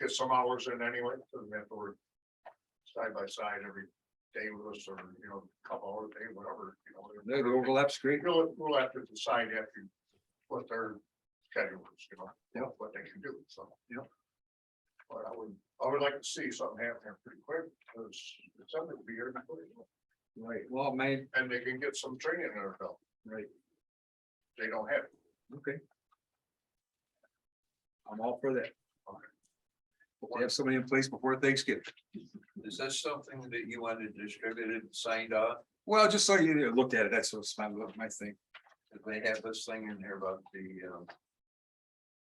Get some hours in anyway, doesn't have to work side by side every day with us or, couple hours a day, whatever, The overlap's great. We'll have to decide after what their schedule is, Yeah. what they can do, so. Yeah. But I would like to see something happen pretty quick, because something will be here quick, Right, well, man, and they can get some training in their belt, right, they don't have. it. okay. I'm all for that. Okay. We have somebody in place before Thanksgiving. Is this something that you wanted distributed, signed off? Well, just so you looked at it, that's what's my thing. Did they have this thing in here about the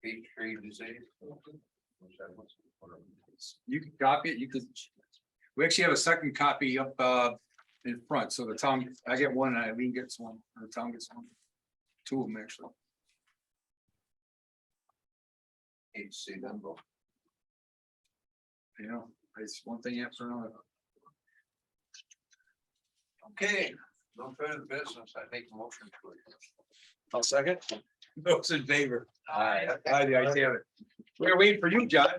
peach tree disease? You can copy it, you could. We actually have a second copy up in front, so the town, I get one and Eileen gets one, or the town gets one. Two of them actually. Hate to see them go. It's one thing after another. Okay, no further business. I make a motion to it. I'll second. Those in favor? Aye. Aye, the ayes have it. We're waiting for you, John.